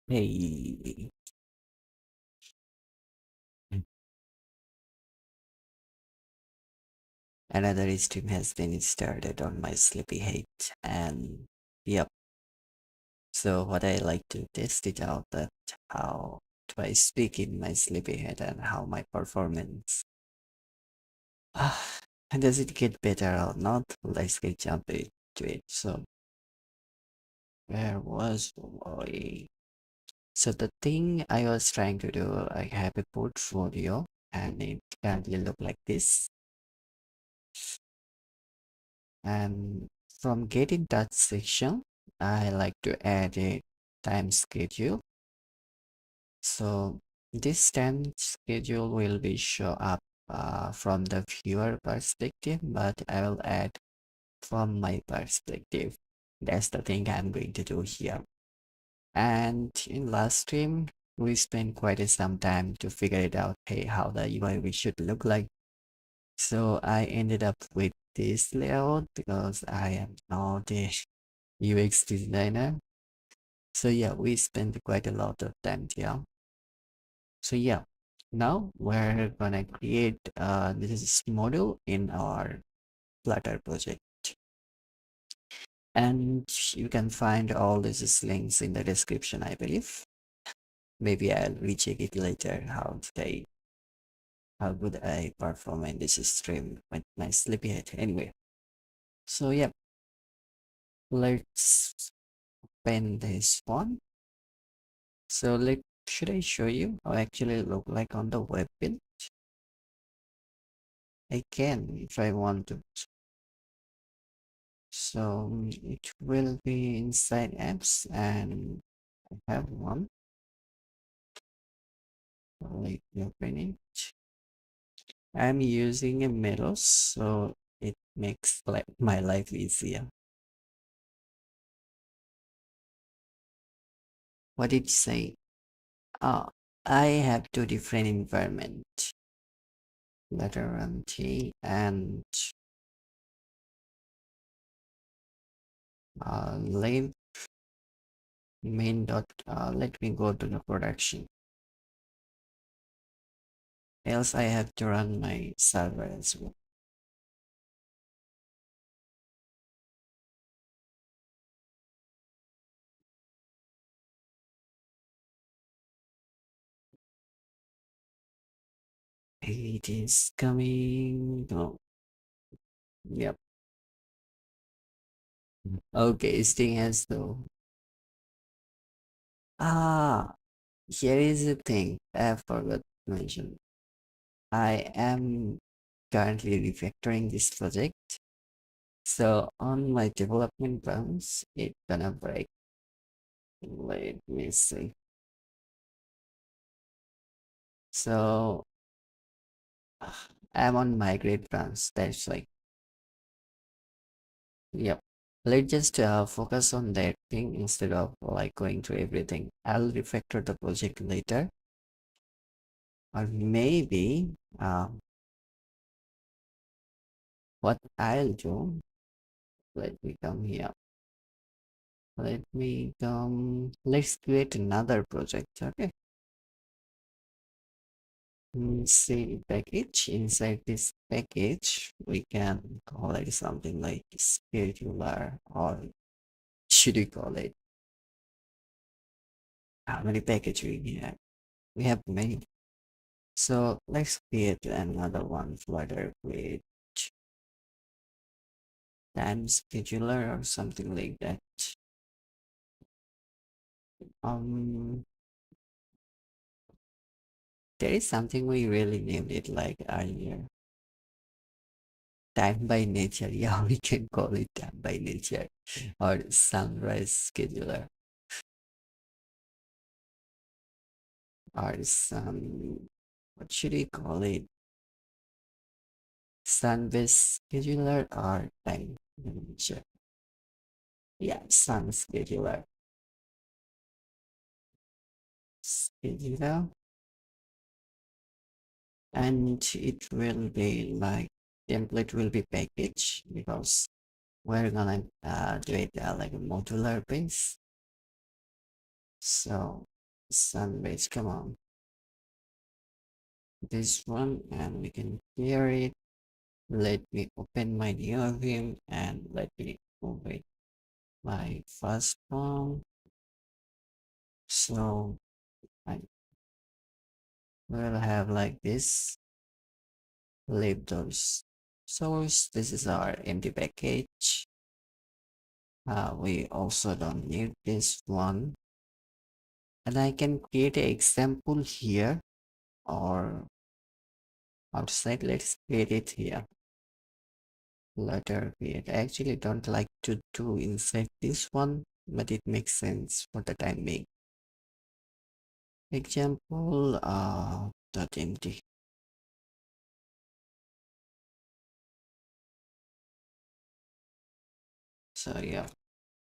Hey, another stream has been started on my sleepy head, and yep. So what I like to test it out that how do I speak in my sleepy head and how my performance. Ah, does it get better or not? Let's get jump into it. So where was I? So the thing I was trying to do, I have a portfolio and it currently look like this. And from get in touch section, I like to add a time schedule. So this time schedule will be show up from the viewer perspective, but I will add from my perspective. That's the thing I'm going to do here. And in last stream, we spent quite some time to figure it out, hey, how the UI we should look like. So I ended up with this layout because I am not a UX designer. So yeah, we spent quite a lot of time here. So yeah, now we're gonna create this module in our Flutter project. And you can find all these links in the description, I believe. Maybe I'll recheck it later how good I perform in this stream with my sleepyhead. Anyway, so yeah, let's pen this one. So should I show you how actually look like on the web page? I can if I want to. So it will be inside apps and I have one. Let me open it. I'm using a Meadows, so it makes my life easier. What did it say? Ah, I have two different environment, letter T and live main dot. Let me go to the production. Else I have to run my server as well. It is coming. Oh, yep. Okay, staying as though. Ah, here is the thing I forgot to mention. I am currently refactoring this project. So on my development runs, it's gonna break. Let me see. So I'm on migrate runs. That's like, yep. Let's just focus on that thing instead of like going through everything. I'll refactor the project later. Or maybe what I'll do, let me come here. Let's create another project, okay? Say package. Inside this package, we can call it something like scheduler, or should we call it? How many packages we have? We have many. So let's create another one, Flutter with time scheduler or something like that. Um, there is something we really named it like earlier. Time by nature. Yeah, we can call it time by nature or sunrise scheduler or some, what should we call it? Sun-based scheduler or time manager. Yeah, sun scheduler, and it will be like template will be package because we're gonna do it like a modular base. So Sunbase, come on. This one, and we can clear it. Let me open my new view and let me move it my first one. So I will have like this, leave those source. This is our empty package. We also don't need this one, and I can create an example here or outside. Let's create it here. Flutter create. I actually don't like to do inside this one, but it makes sense for the time being. Example dot empty. So yeah,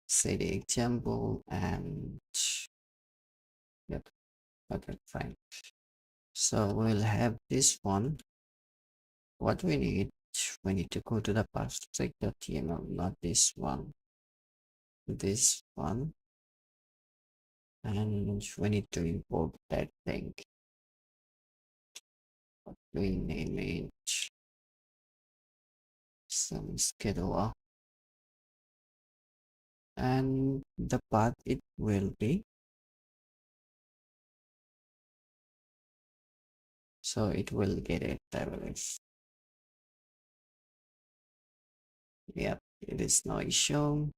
say the example and yep, okay, fine. So we'll have this one. What we need to go to the parsec.yml, not this one, this one, and we need to import that thing. We name it some scheduler, and the path it will be, so it will get it, I believe. Yep, it is no issue.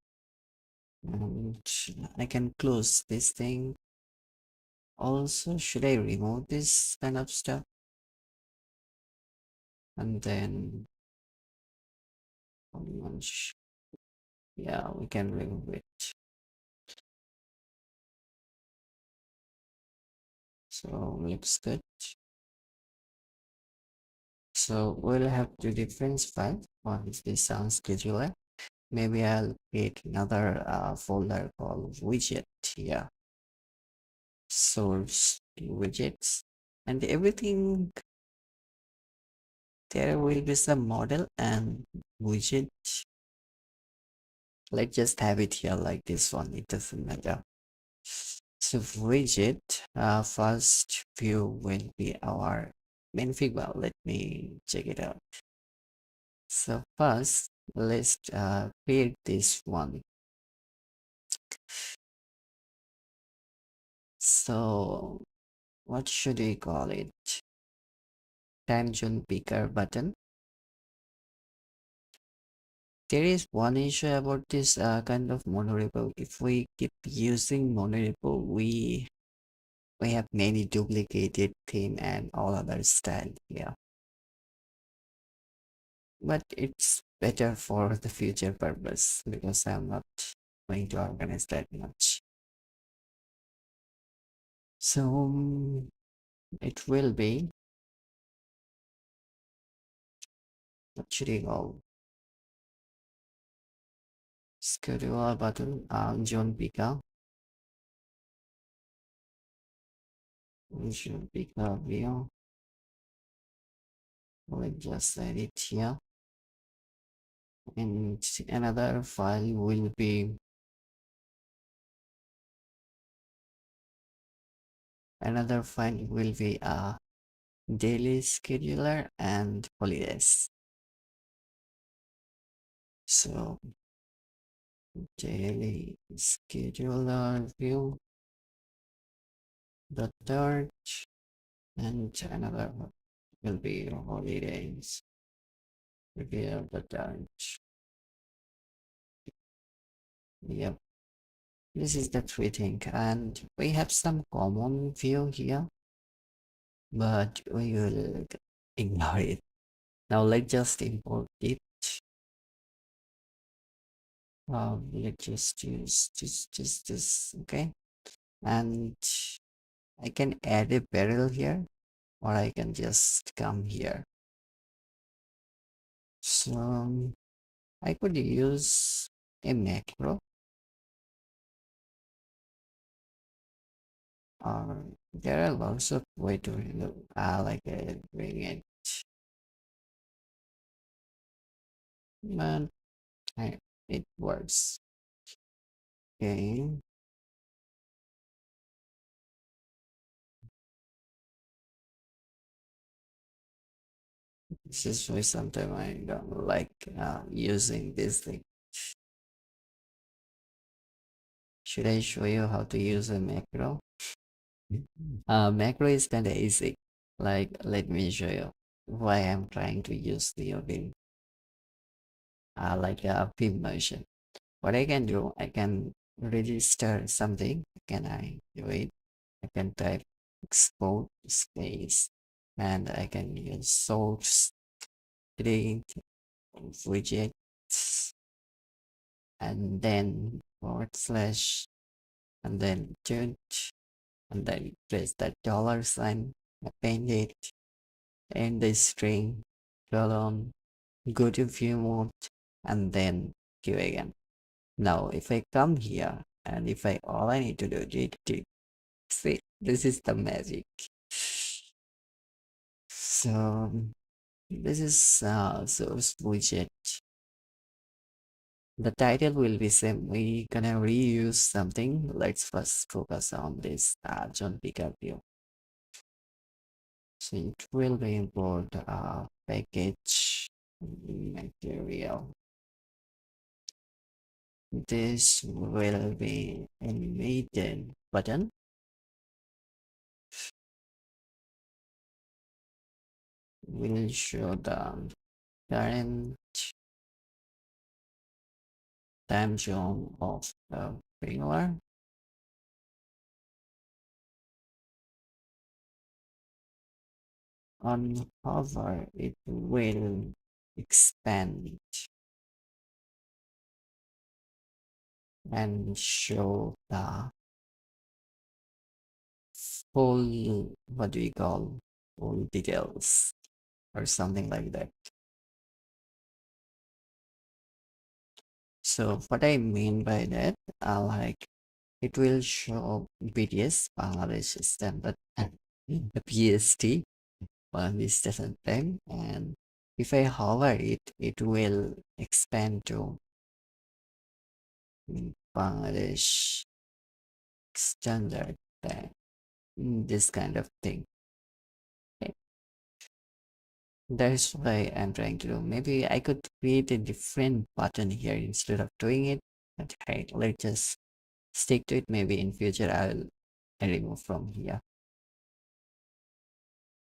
And I can close this thing. Also, should I remove this kind of stuff? And then launch. Yeah, we can remove it. So looks good. So we'll have two different files. One is the sound scheduler. Maybe I'll create another folder called widget here. Source widgets, and everything there will be some model and widget. Let's just have it here like this one. It doesn't matter. So widget, first view will be our main figure. Let me check it out. So first, let's create this one. So what should we call it? Tangent picker button. There is one issue about this kind of monorepo. If we keep using monorepo, we have many duplicated theme and all other style here. But it's better for the future purpose because I'm not going to organize that much. So it will be, what should we call? Schedule button, John Pika. John Pika view. Let's just edit here. And another file will be a daily scheduler and holidays. So daily scheduler view, the third, and another will be holidays. Reveal the third. Yep. This is the three thing, and we have some common view here, but we will ignore it. Now let's just import it. Let's just use this, okay? And I can add a barrel here, or I can just come here. So I could use a macro, or there are lots of way to handle like bring it, but it works. Okay, This is why sometimes I don't like using this thing. Should I show you how to use a macro? Macro is kind of easy. Like, let me show you why I'm trying to use the Odin, like a pin motion. What I can do, I can register something. Can I do it? I can type export space, and I can use source, create widgets, and then forward slash, and then change, and then press that dollar sign, append it, and the string, colon, go to view mode, and then give again. Now, if I come here, and if I all I need to do is to see, this is the magic. So this is source widget. The title will be same. We gonna reuse something. Let's first focus on this John Picker view. So it will be import package material. This will be animated button. Will show the current time zone of the viewer. On hover, it will expand and show the full, what do we call, full details or something like that. So what I mean by that, like it will show BTS Bangladesh standard the PST Bangladesh standard time, and if I hover it, it will expand to Bangladesh standard time. This kind of thing. Okay. That's why I'm trying to do. Maybe I could create a different button here instead of doing it. But hey, let's just stick to it. Maybe in future I'll remove from here.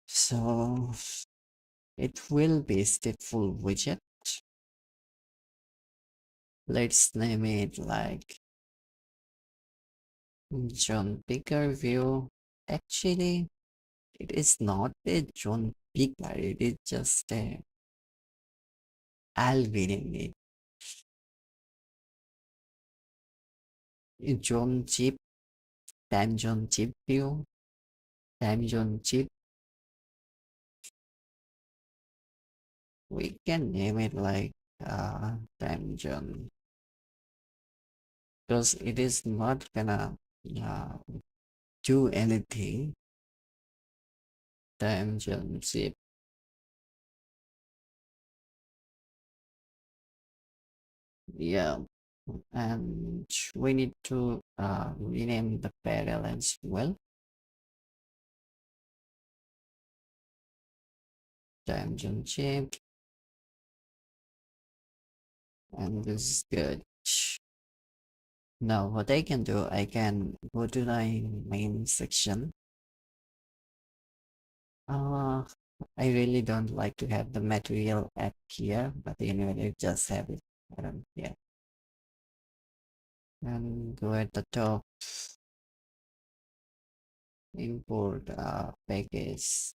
So it will be stateful widget. Let's name it like John Picker view. Actually, it is not a John Picker. It is just a algorithm. John chip, time John chip view, time John chip. We can name it like time John, because it is not gonna uh, do anything. Time John chip. Yeah, and we need to rename the parallel as well. Time John chip, and this is good. Now what I can do, I can go to the main section. Uh, I really don't like to have the material app here, but anyway, I just have it around here. And go at the top, import package.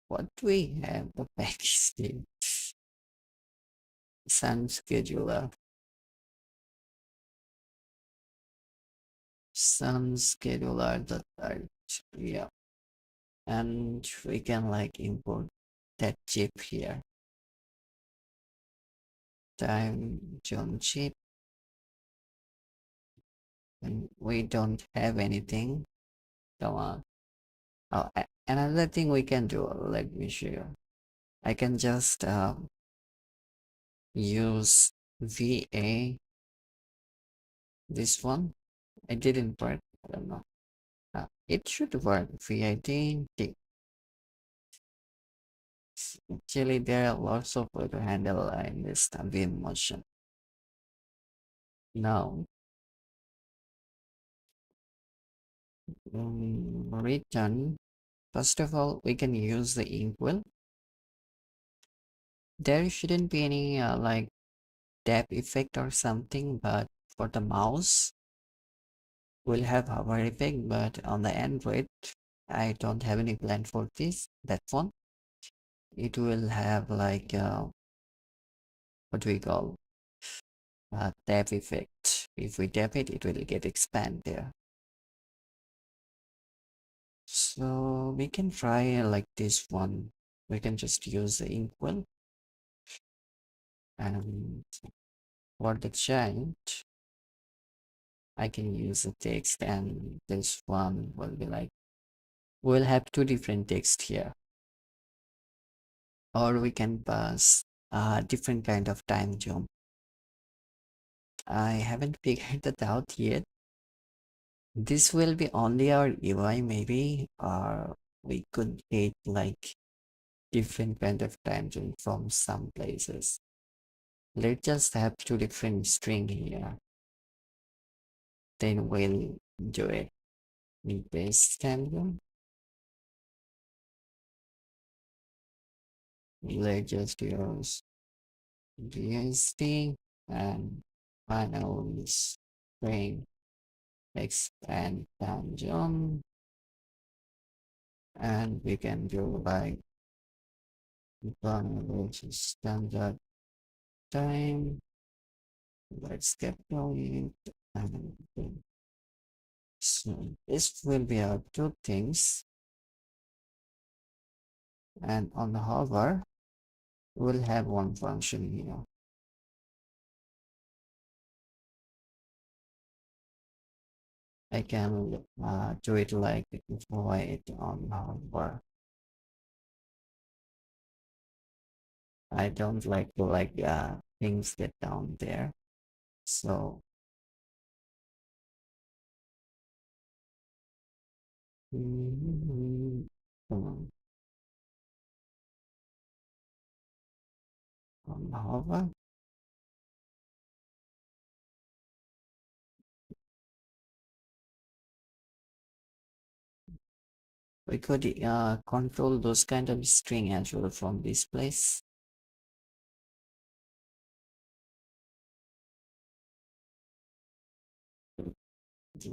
What do we have the package name? Sun scheduler. Sun scheduler the third. Yeah. And we can like import that chip here. Time zone chip. And we don't have anything. Come on. Oh, another thing we can do, let me show you. I can just use VA, this one. I didn't work, I don't know. It should work, VID. Actually, there are lots of way to handle in this wave motion. Now, return. First of all, we can use the equal. There shouldn't be any like tap effect or something, but for the mouse, we'll have hover effect. But on the Android, I don't have any plan for this. That one, it will have like what we call tap effect. If we tap it, it will get expand there. So we can try like this one. We can just use the equal, and for the giant, I can use the text, and this one will be like, we'll have two different text here, or we can pass a different kind of time zone. I haven't figured that out yet. This will be only our UI maybe, or we could get like different kind of time zone from some places. Let's just have two different string here. Then we'll do it. We paste time zone. Let's just use DST and final string expand time zone. And we can do like standard time. Let's get going. And so this will be our two things. And on the hover, we'll have one function here. I can do it like void on hover. I don't like to things get down there. So come on hover. We could control those kind of string as well from this place.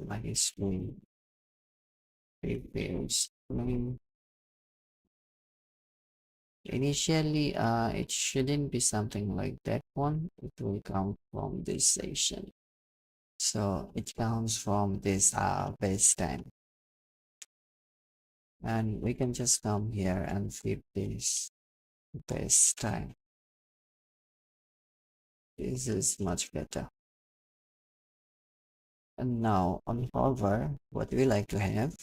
Like a string, prepare string. Initially, it shouldn't be something like that one. It will come from this session. So it comes from this base time. And we can just come here and flip this base time. This is much better. And now on hover, what we like to have,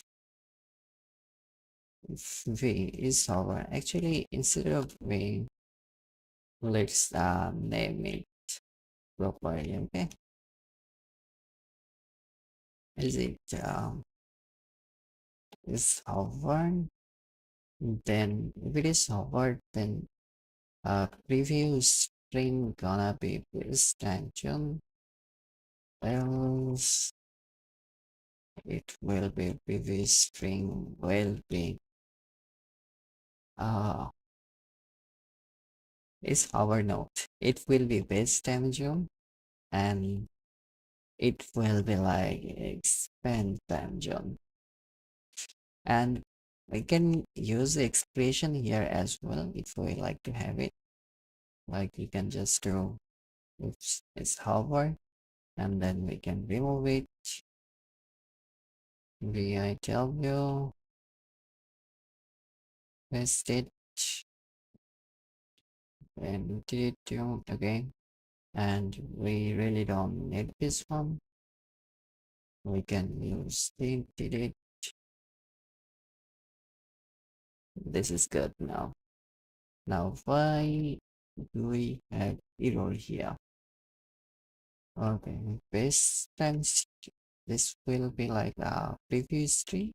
v is hover. Actually, instead of v, let's name it properly, okay? Is it is hover? Then if it is hover, then preview string gonna be this tangent, else it will be preview string will be uh is hover note. It will be base tangent, and it will be like expand tangent. And we can use the expression here as well if we like to have it. Like we can just do, oops, it's hover, and then we can remove it. VIW, paste it, and delete it again. And we really don't need this one. We can use delete. This is good now. Now, why do we have error here? Okay, base times this will be like a preview history.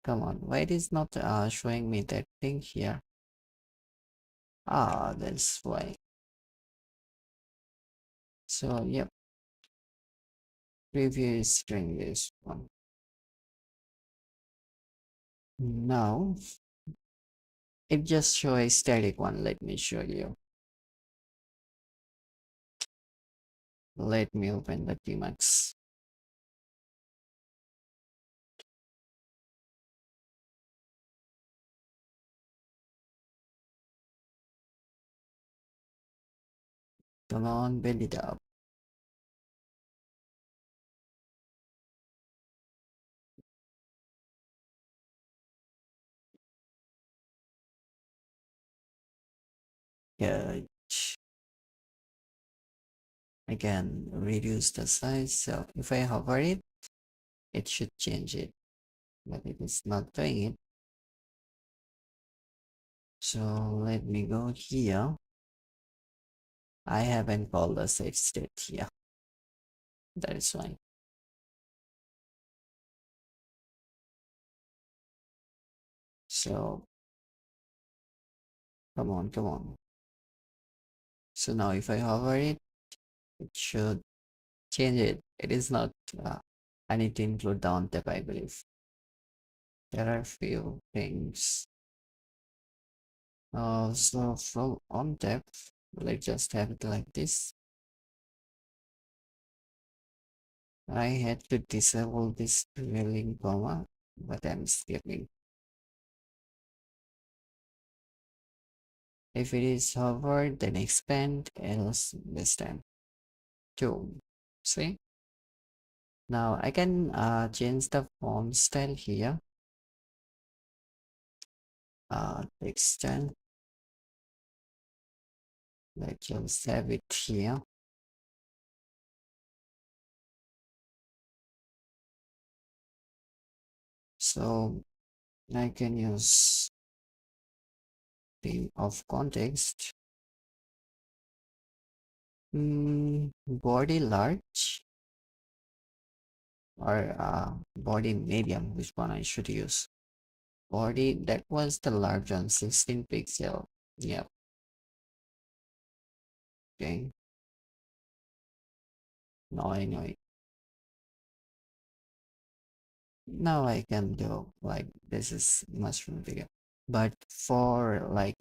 Come on, why it is not showing me that thing here? Ah, that's why. So, yep, preview is doing this one. Now, it just show a static one. Let me show you. Let me open the Tmax. Come on, build it up. Yeah, I can reduce the size. So if I hover it, it should change it, but it is not doing it. So let me go here. I haven't called the set state here. That is fine. So come on, come on. So now if I hover it, it should change it. It is not. I need to include the on tap, I believe. There are few things. So from on tap, let's just have it like this. I had to disable this trailing comma, but I'm skipping. If it is hovered, then expand, else this time. 2. See? Now I can change the font style here. Text style. Let's just have it here. So I can use theme of context. Body large or body medium, which one I should use? Body, that was the large one, 16 pixel. Yeah, okay. Now I know it. Now I can do like this is much more bigger. But for like,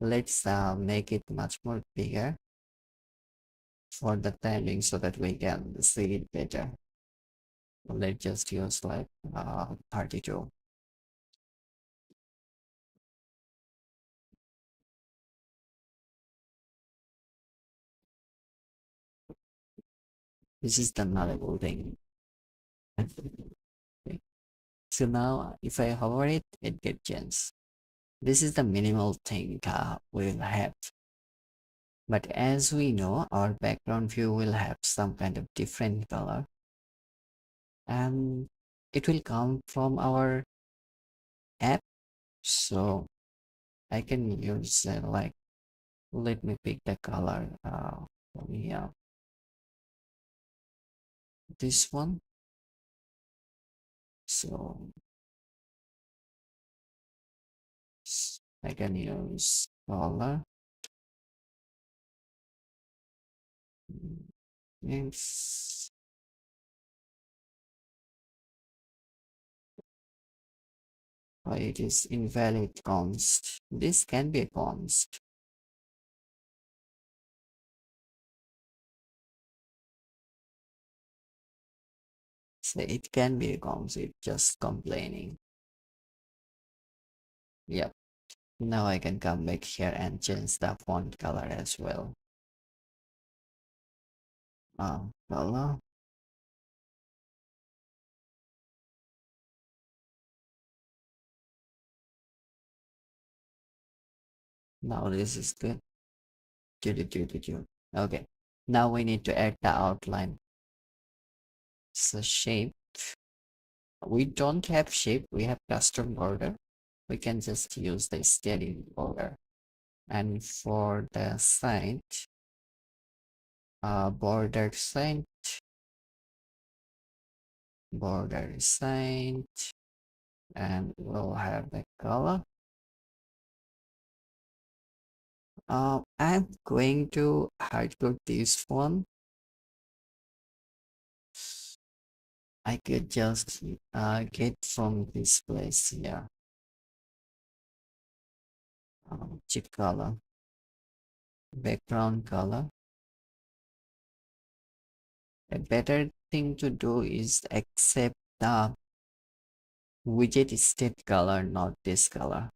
let's make it much more bigger for the timing so that we can see it better. Let's just use like 32. This is the notable thing. Okay. So now if I hover it, it gets changed. This is the minimal thing we'll have. But as we know, our background view will have some kind of different color, and it will come from our app. So I can use like, let me pick the color from here. This one. So I can use color. Yes. It is invalid const. This can be a const. So it can be a const. It's just complaining. Yep. Now I can come back here and change the font color as well. Color. Now this is good. Okay. Now we need to add the outline. So shape. We don't have shape. We have custom border. We can just use the steady border. And for the site, border site, and we'll have the color. I'm going to hardcode this one. I could just get from this place here. Chip color, background color. A better thing to do is accept the widget state color, not this color.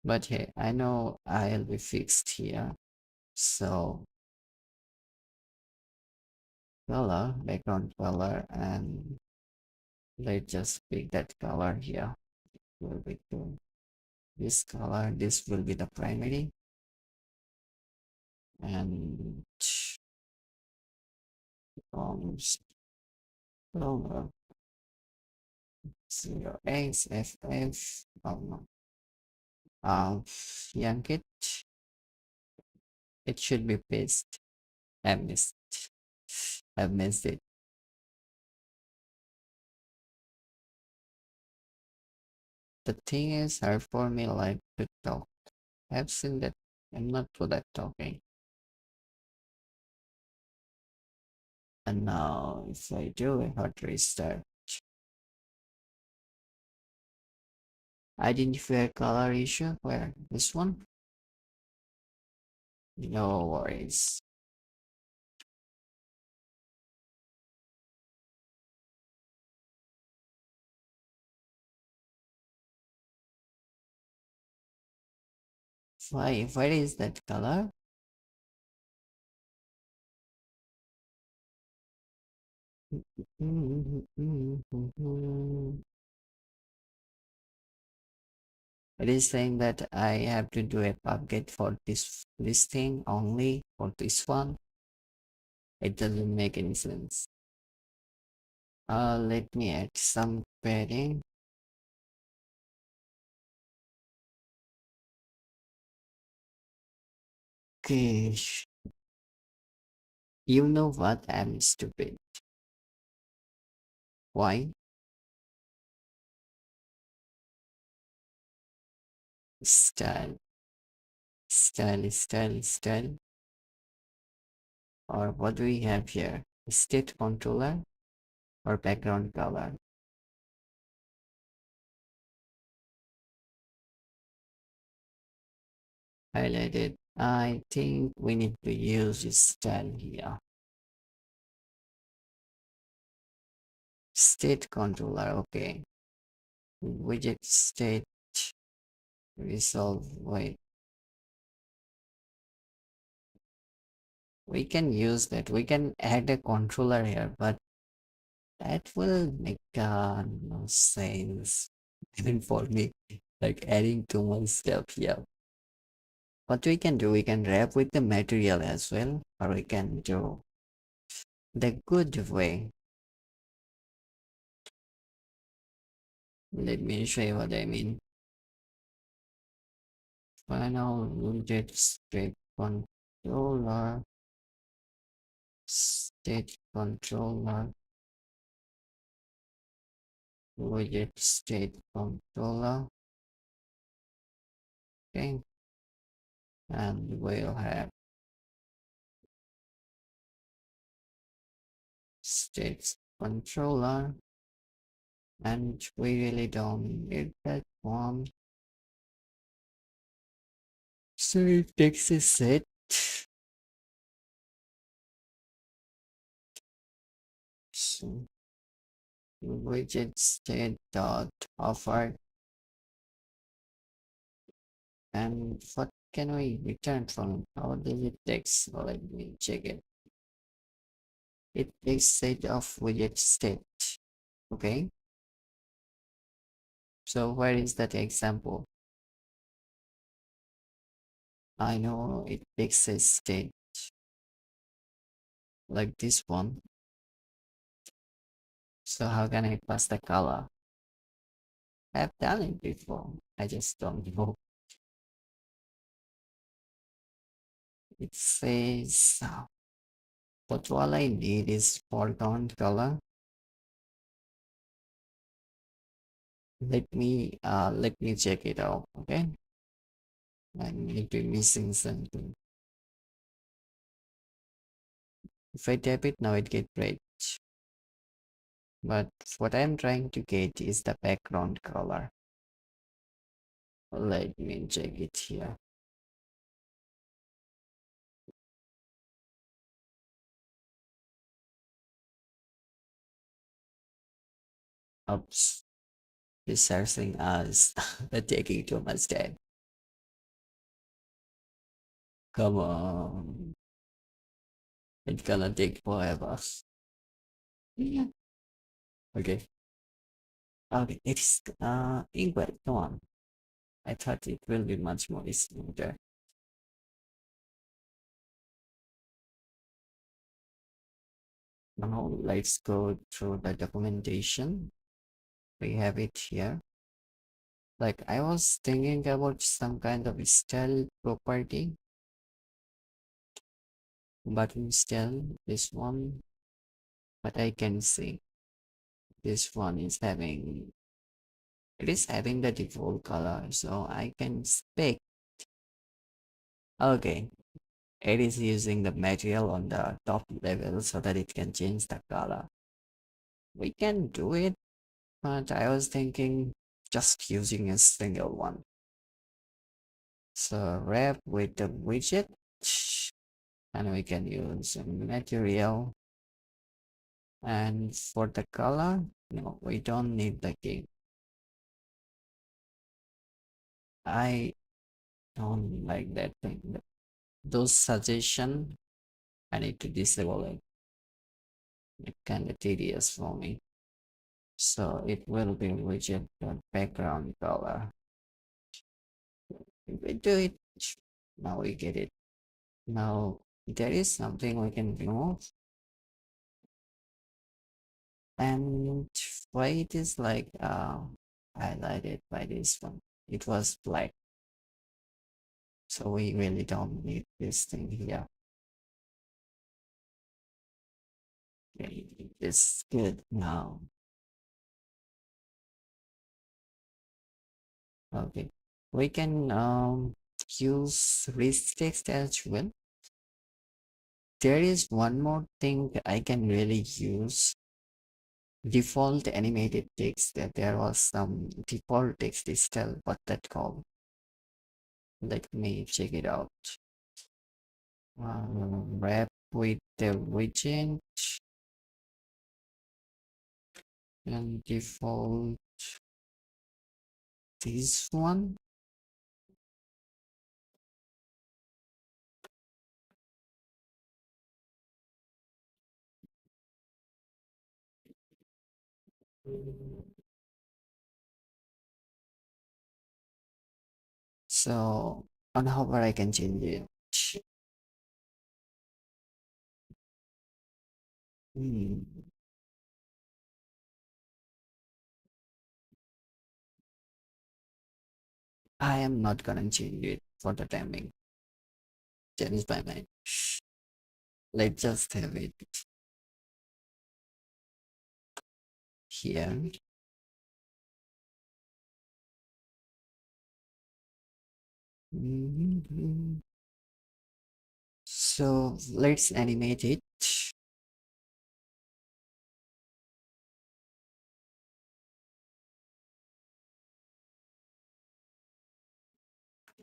But hey, I know I'll be fixed here. So color, background color, and let's just pick that color here. Will be to this color. This will be the primary, and color 0xff. Oh no. Yank it. It should be paste. I missed. I missed it. The thing is hard for me like to talk. I've seen that I'm not good at talking. And now if I do a hot restart, identify color issue. Where? This one? No worries. Why? Where is that color? It is saying that I have to do a update for this thing only for this one. It doesn't make any sense. Let me add some padding. Okay, you know what? I'm stupid. Why? Style, style. Or what do we have here? State controller or background color? Highlighted. I think we need to use this style here. State controller, okay. Widget state resolve. Wait, we can use that. We can add a controller here, but that will make no sense even for me. Like adding too much stuff here. What we can do, we can wrap with the material as well, or we can do the good way. Let me show you what I mean. Final widget state controller, state controller, widget state controller. Okay, and we'll have state controller, and we really don't need that one. So it takes a set. So widget state dot offer, and what can we return from it? How does it text? Let me check it. It takes set of widget state. Okay, so where is that example? I know it takes a state like this one. So how can I pass the color? I've done it before. I just don't know. It says But all I need is foreground color. Let me check it out, okay? I may be missing something. If I tap it now, it gets red. But what I'm trying to get is the background color. Let me check it here. Oops, researching us taking too much time. Come on, it's gonna take forever. Yeah. Okay, okay, it's Ingrid, come on. I thought it will be much more smoother. Now let's go through the documentation. We have it here. Like I was thinking about some kind of style property, but instead this one, but I can see this one is having it is having the default color, so I can spec. Okay, it is using the material on the top level so that it can change the color. We can do it, but I was thinking just using a single one. So wrap with the widget, and we can use a material. And for the color, no, we don't need the game. I don't like that thing. Those suggestion, I need to disable it. It's kind of tedious for me. So it will be widget background color. If we do it, now we get it. Now there is something we can remove. And why it is like highlighted by this one? It was black. So we really don't need this thing here. Okay, it's good now. Okay, we can use rich text as well. There is one more thing I can really use. Default animated text. That there was some default text style. What that called? Let me check it out. Wrap with the widget and default this one. So on hover I can change it. Hmm. I am not gonna change it for the timing. Change my mind. Let's just have it here. Mhm. So let's animate it.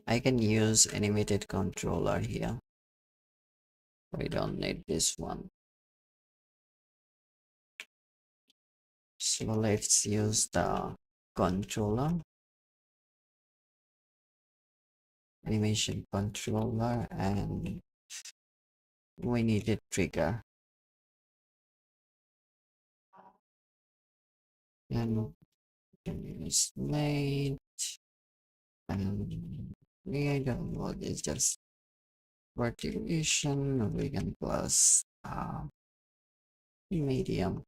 I can use animated controller here. We don't need this one. So let's use the controller, animation controller, and we need a trigger. And can use made, and we don't know what is just vertication. We can plus medium,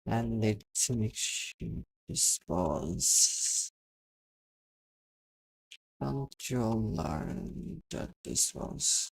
and let's make sure this was controller that this was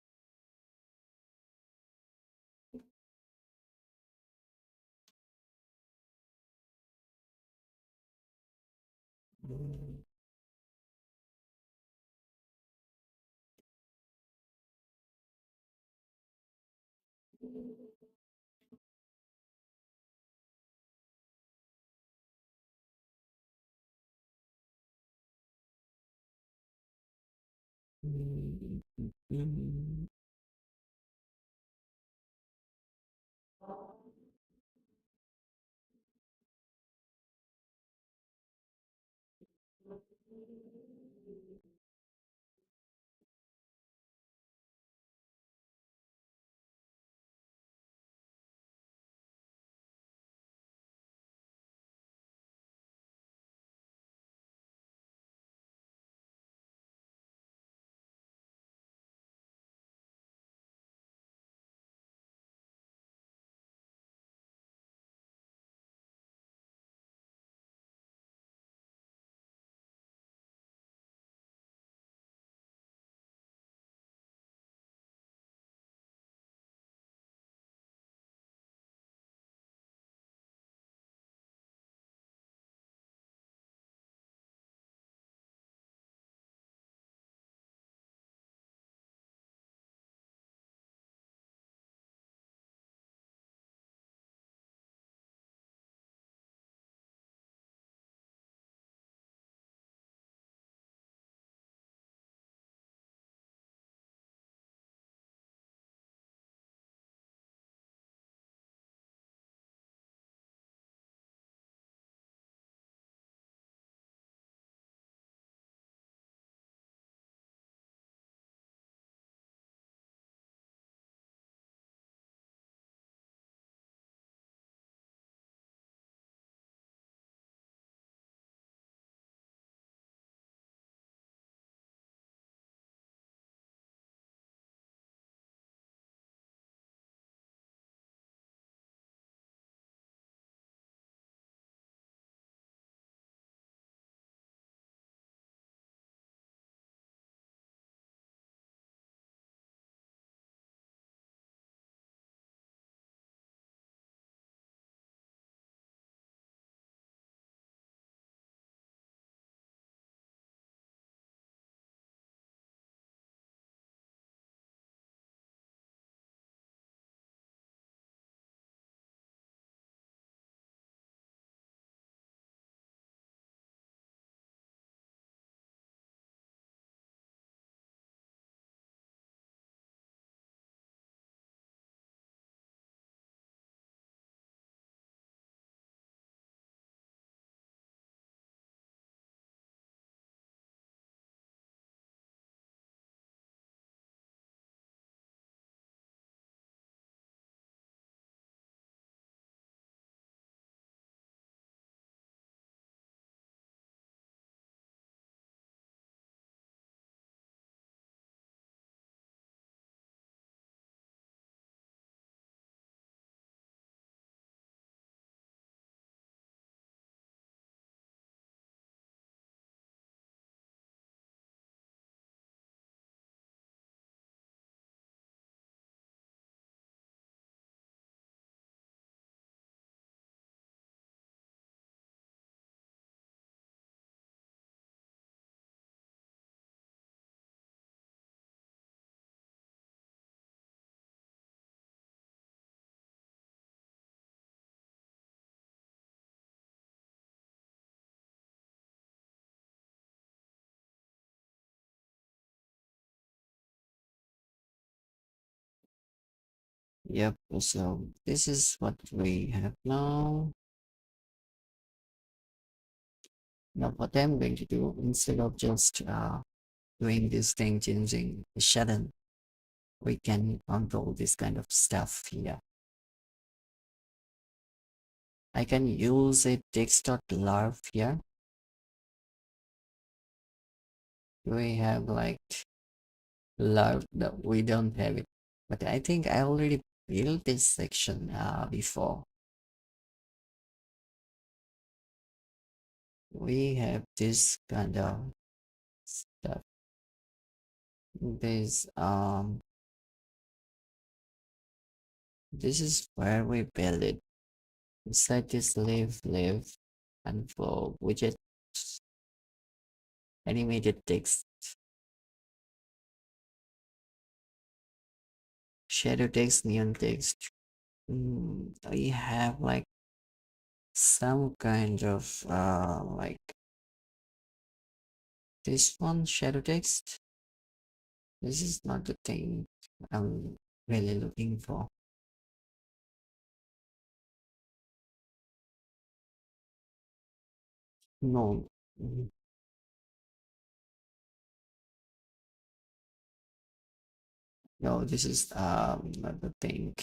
Yep, so this is what we have now. Now, what I'm going to do, instead of just doing this thing, changing the shadow, we can control this kind of stuff here. I can use a text.larv here. We have like larv, no, we don't have it. But I think I already built this section before. We have this kind of stuff. This is where we build it. Inside this live, and for widgets, animated text, shadow text, neon text. We have like some kind of like this one shadow text. This is not the thing I'm really looking for. No, mm, no, this is not the thing.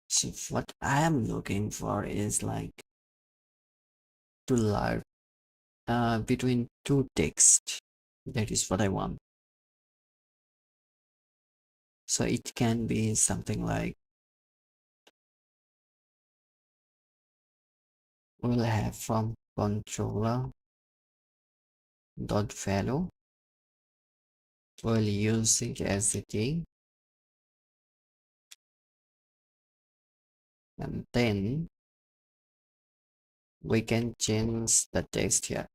So what I am looking for is like to lurk between two text. That is what I want. So it can be something like we'll have from controller dot value. We'll use it as a key, and then we can change the text here.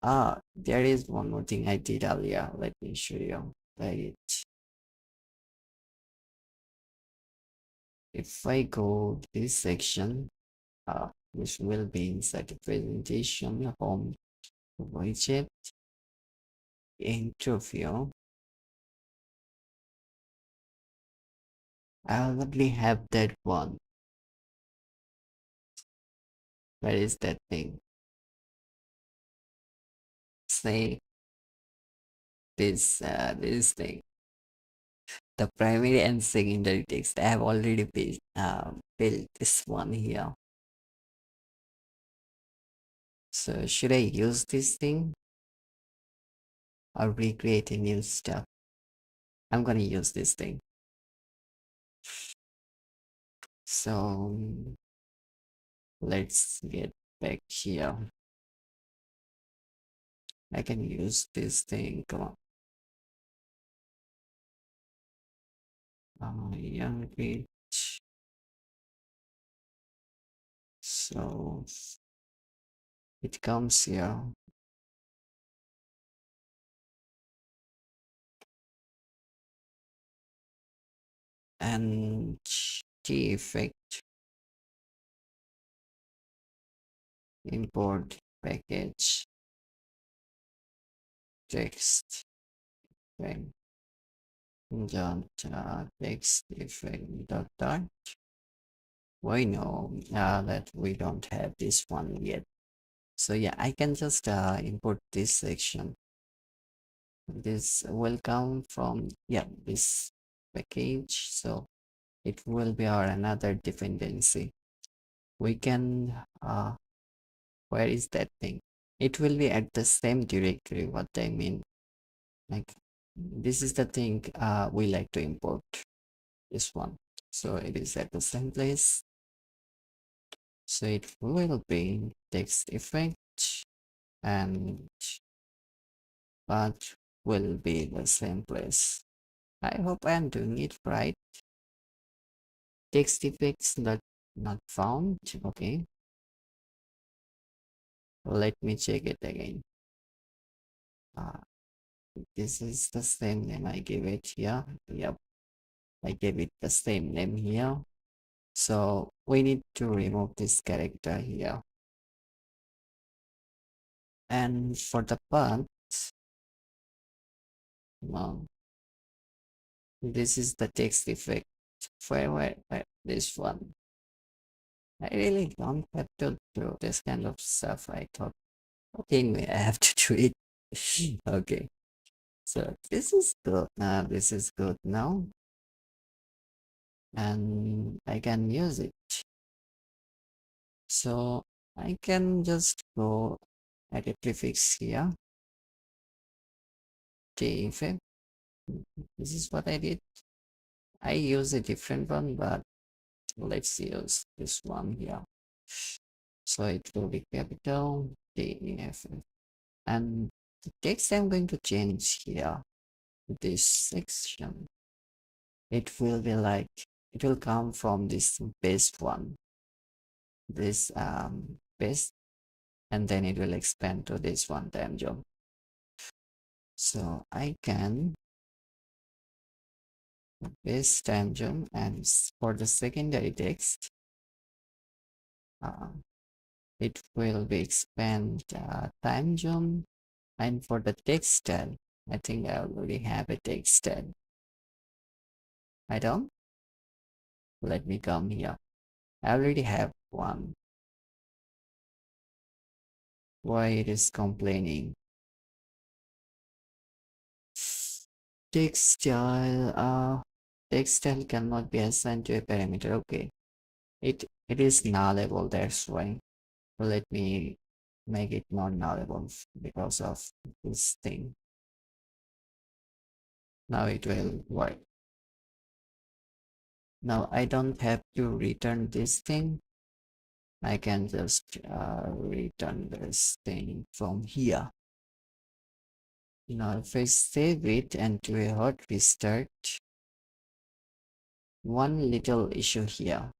Ah, there is one more thing I did earlier. Let me show you. Right. If I go this section, which will be inside the presentation, home, widget, interview, I already have that one. Where is that thing? Say this thing. The primary and secondary text. I have already built this one here. So should I use this thing or recreate a new stuff? I'm gonna use this thing. So let's get back here. I can use this thing. Come on. Young page. So it comes here. And the effect import package text frame dot text effect dot. We know that we don't have this one yet. So yeah, I can just import this section. This will come from this package. So it will be our another dependency. We can where is that thing? It will be at the same directory. What I mean, like this is the thing we like to import this one. So it is at the same place. So it will be text effect and but will be the same place. I hope I'm doing it right. Text effects not found. Okay, let me check it again. Uh, this is the same name I gave it here. Yep, I gave it the same name here. So we need to remove this character here. And for the path, um, this is the text effect. Where this one? I really don't have to do this kind of stuff. I thought, okay, anyway, I have to do it. Okay, so this is good. This is good now, and I can use it. So I can just go at a prefix here. T effect. This is what I did. I use a different one, but let's use this one here. So it will be capital DEF. And the text I'm going to change here, this section, it will be like, it will come from this best one, this best, and then it will expand to this one time zone. So I can paste time zone, and for the secondary text, uh, it will be expand time zone. And for the text style, I think I already have a text style. I don't. Let me come here. I already have one. Why it is complaining? Text style. Text style cannot be assigned to a parameter. Okay. It is nullable. That's why. Let me make it not nullable because of this thing. Now it will work. Now I don't have to return this thing. I can just return this thing from here. Now if I save it and do a hot restart, one little issue here.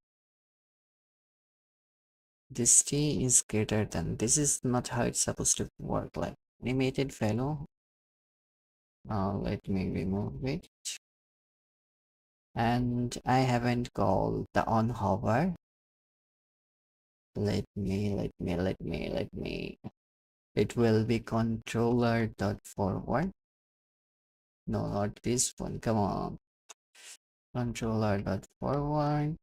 This t is greater than, this is not how it's supposed to work. Like animated value. Let me remove it. And I haven't called the on hover. Let me. It will be controller dot forward. No, not this one. Come on. Controller dot forward.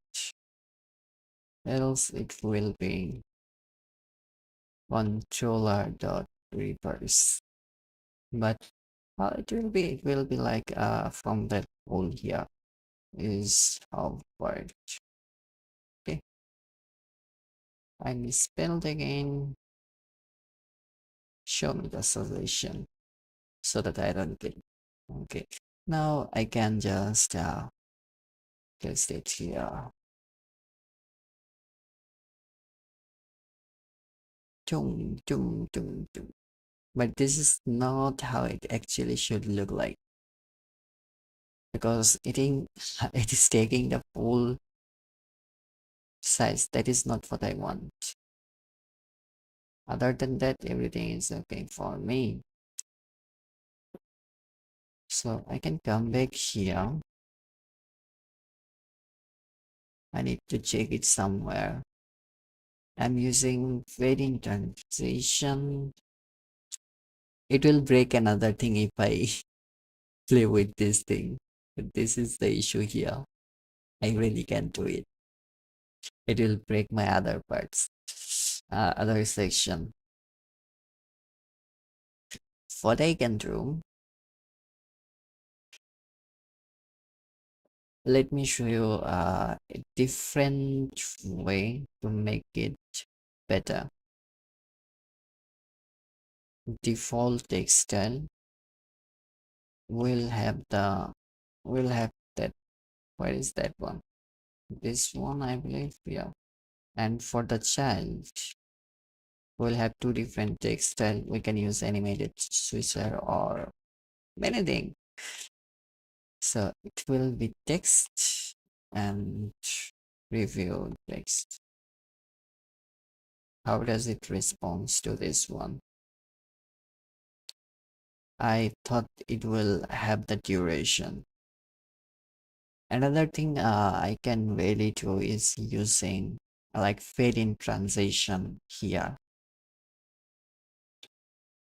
Else it will be controller dot reverse. But it will be like from that hole here is forward. Okay. I misspelled again. Show me the solution so that I don't get. Okay. Now I can just paste it here. Chung, chung, chung, chung. But this is not how it actually should look like, because it is taking the full size. That is not what I want. Other than that, everything is okay for me. So I can come back here. I need to check it somewhere. I'm using fading transition. It will break another thing if I play with this thing. But this is the issue here. I really can't do it. It will break my other parts, other section. What I can do, let me show you a different way to make it better. Default text style will have that. Where is that one? This one, I believe. Yeah. And for the child, we'll have two different text style. We can use animated switcher or anything. So it will be text and review text. How does it respond to this one? I thought it will have the duration. Another thing I can really do is using like fade in transition here.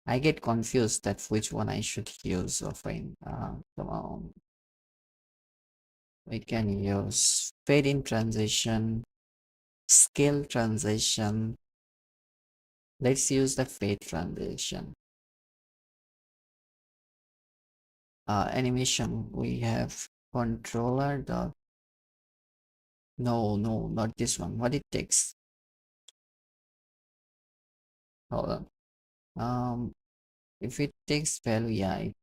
I get confused that which one I should use of in. Come on. We can use fade in transition, scale transition. Let's use the fade transition. Animation, we have controller dot. No, not this one. What it takes? Hold on. If it takes value, yeah, it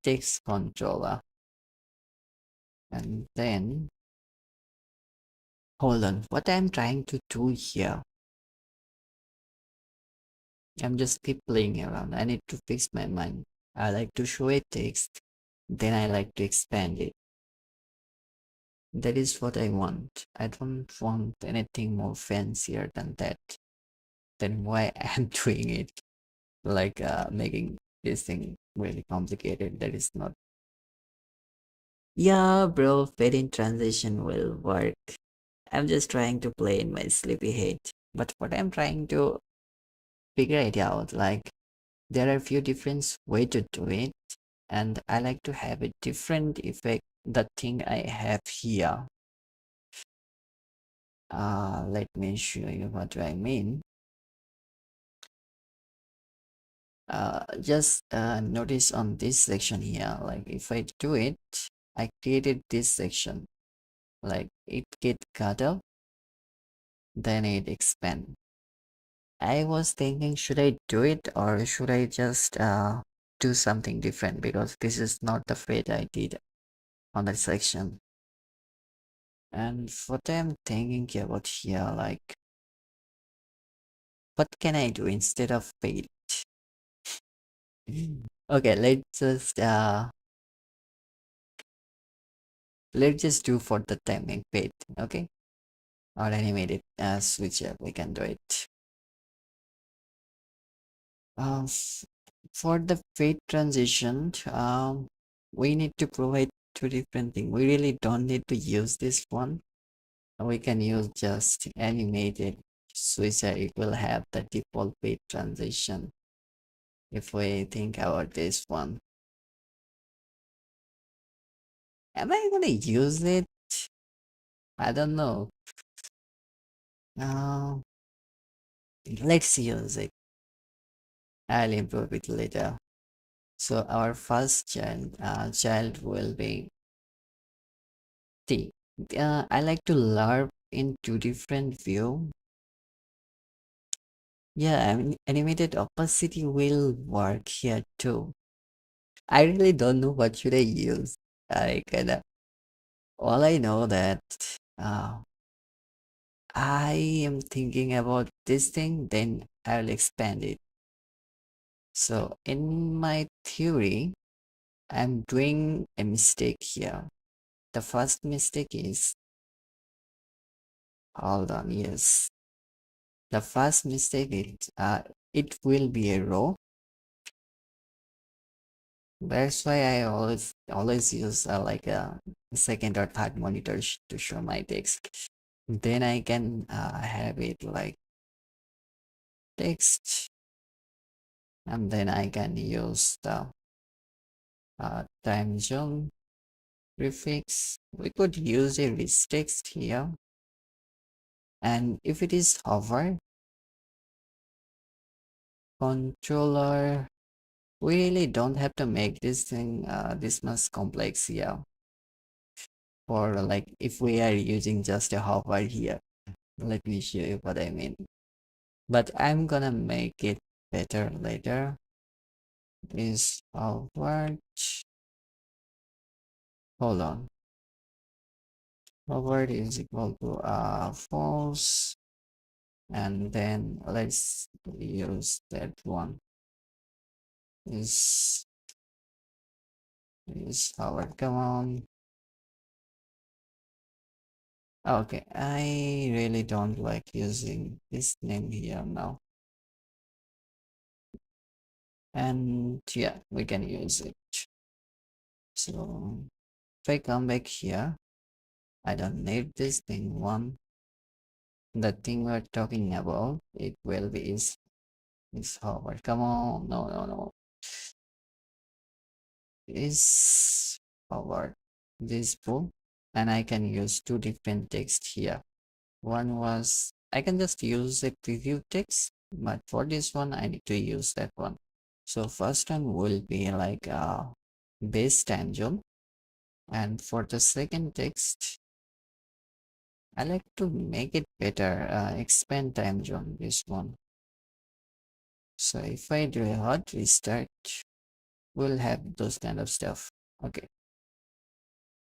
takes controller. And then hold on. What I'm trying to do here, I'm just keep playing around. I need to fix my mind. I like to show a text, then I like to expand it. That is what I want. I don't want anything more fancier than that. then why I'm doing it? Like making this thing really complicated. That is not. Yeah, bro, fading transition will work. I'm just trying to play in my sleepy head. But what I'm trying to figure it out, like there are a few different way to do it, and I like to have a different effect. The thing I have here. Let me show you what do I mean. Just notice on this section here, like if I do it, I created this section, like it get cut up, then it expand. I was thinking, should I do it or should I just do something different, because this is not the fade I did on that section. And what I'm thinking about here, like what can I do instead of fade? Okay, let's just do for the timing fade, okay? Or animated switch up, we can do it. For the fade transition, we need to provide two different things. We really don't need to use this one. We can use just animated switcher. It will have the default fade transition. If we think about this one, am I gonna use it? I don't know. Uh, let's use it. I'll improve it later. So our first child will be T. I like to LARP in two different view. Yeah, I mean, animated opacity will work here too. I really don't know what should I use. I kinda all I know that uh, I am thinking about this thing, then I'll expand it. So in my theory, I'm doing a mistake here. The first mistake is, hold on, yes. The first mistake is it will be a row. That's why I always use like a second or third monitor to show my text. Then I can have it like text, and then I can use the time zone prefix. We could use a rich text here, and if it is hover controller, we really don't have to make this thing this much complex here. For like if we are using just a hover here, let me show you what I mean. But I'm gonna make it better later. Is hover, hold on, hover is equal to false, and then let's use that one. Is hover, come on. Okay, I really don't like using this name here now. And yeah, we can use it. So if I come back here, I don't need this thing one. The thing we're talking about, it will be is hover. Come on, no. Is hover this book, and I can use two different text here. One was I can just use a preview text, but for this one I need to use that one. So first one will be like base tangent, and for the second text I like to make it better, expand time zone, this one. So if I do a hard restart, we'll have those kind of stuff. Okay.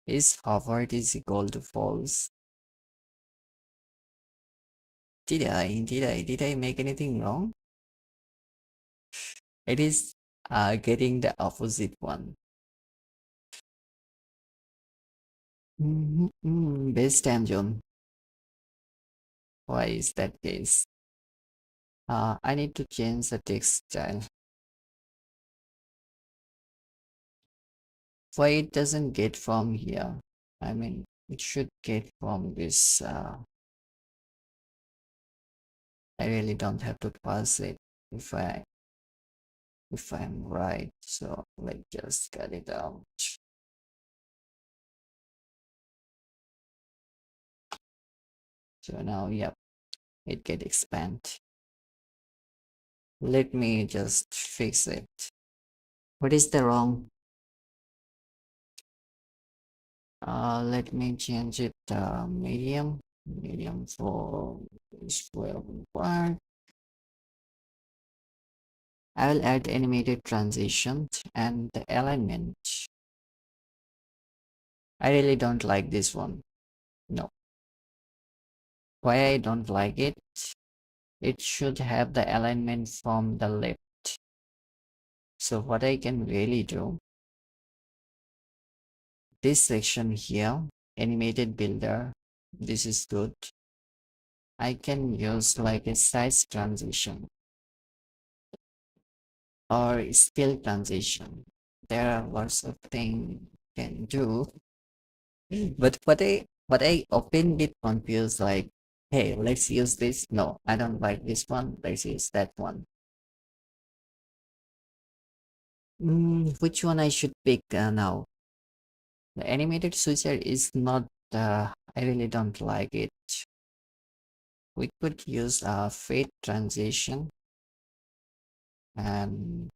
Is hovered is equal to false? Did I make anything wrong? It is getting the opposite one. Base time zone. Why is that case? I need to change the text style. Why it doesn't get from here? I mean, it should get from this. I really don't have to pass it if I'm right. So let's just cut it out. So now, yep, it get expand. Let me just fix it. What is the wrong? Let me change it medium for this will work. I will add animated transitions and the alignment. I really don't like this one. No. Why I don't like it? It should have the alignment from the left. So what I can really do, this section here, animated builder, this is good. I can use like a size transition or scale transition. There are lots of things you can do. But what I often get confused, like, hey, let's use this. No, I don't like this one. Let's use that one. Which one I should pick now? The animated switcher is not. I really don't like it. We could use a fade transition and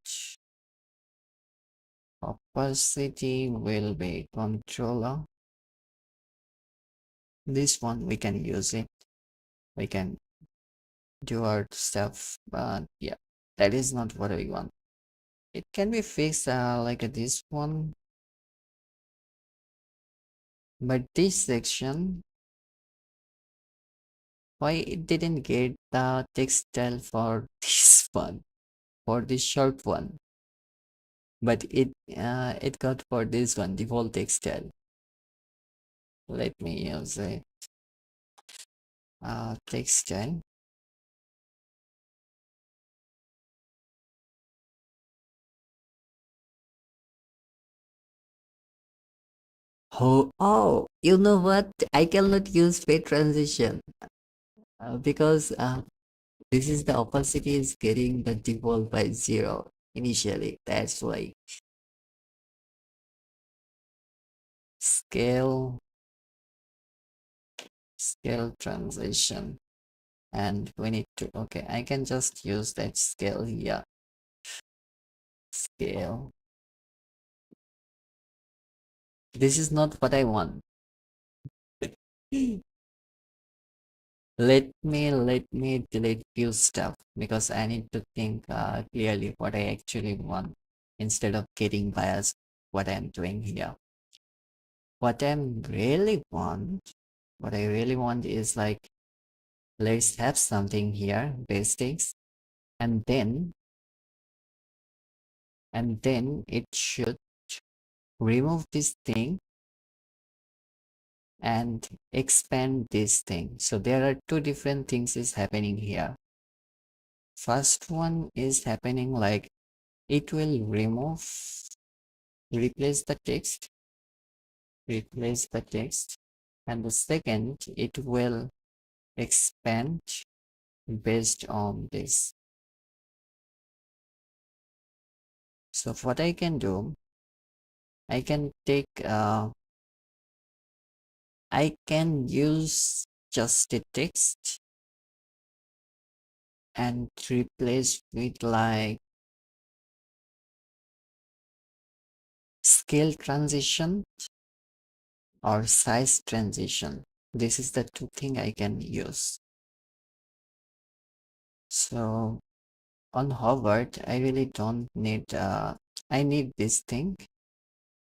opacity will be controller. This one we can use it. We can do our stuff, but yeah, that is not what we want. It can be fixed like this one, but this section, why it didn't get the text style for this one, for this short one, but it got for this one, default text style. Let me use a text style. Oh, you know what? I cannot use fade transition because this is the opacity is getting the default by 0 initially. That's why scale transition, and we need to, okay, I can just use that scale here. Scale. This is not what I want. Let me delete few stuff because I need to think clearly what I actually want instead of getting biased what I'm doing here. What I really want is like, let's have something here, basics, and then it should remove this thing and expand this thing. So there are two different things is happening here. First one is happening like it will replace the text, and the second it will expand based on this. So what I can do, I can take I can use just a text and replace with like scale transition or size transition. This is the two thing I can use. So on Harvard, I really don't need I need this thing,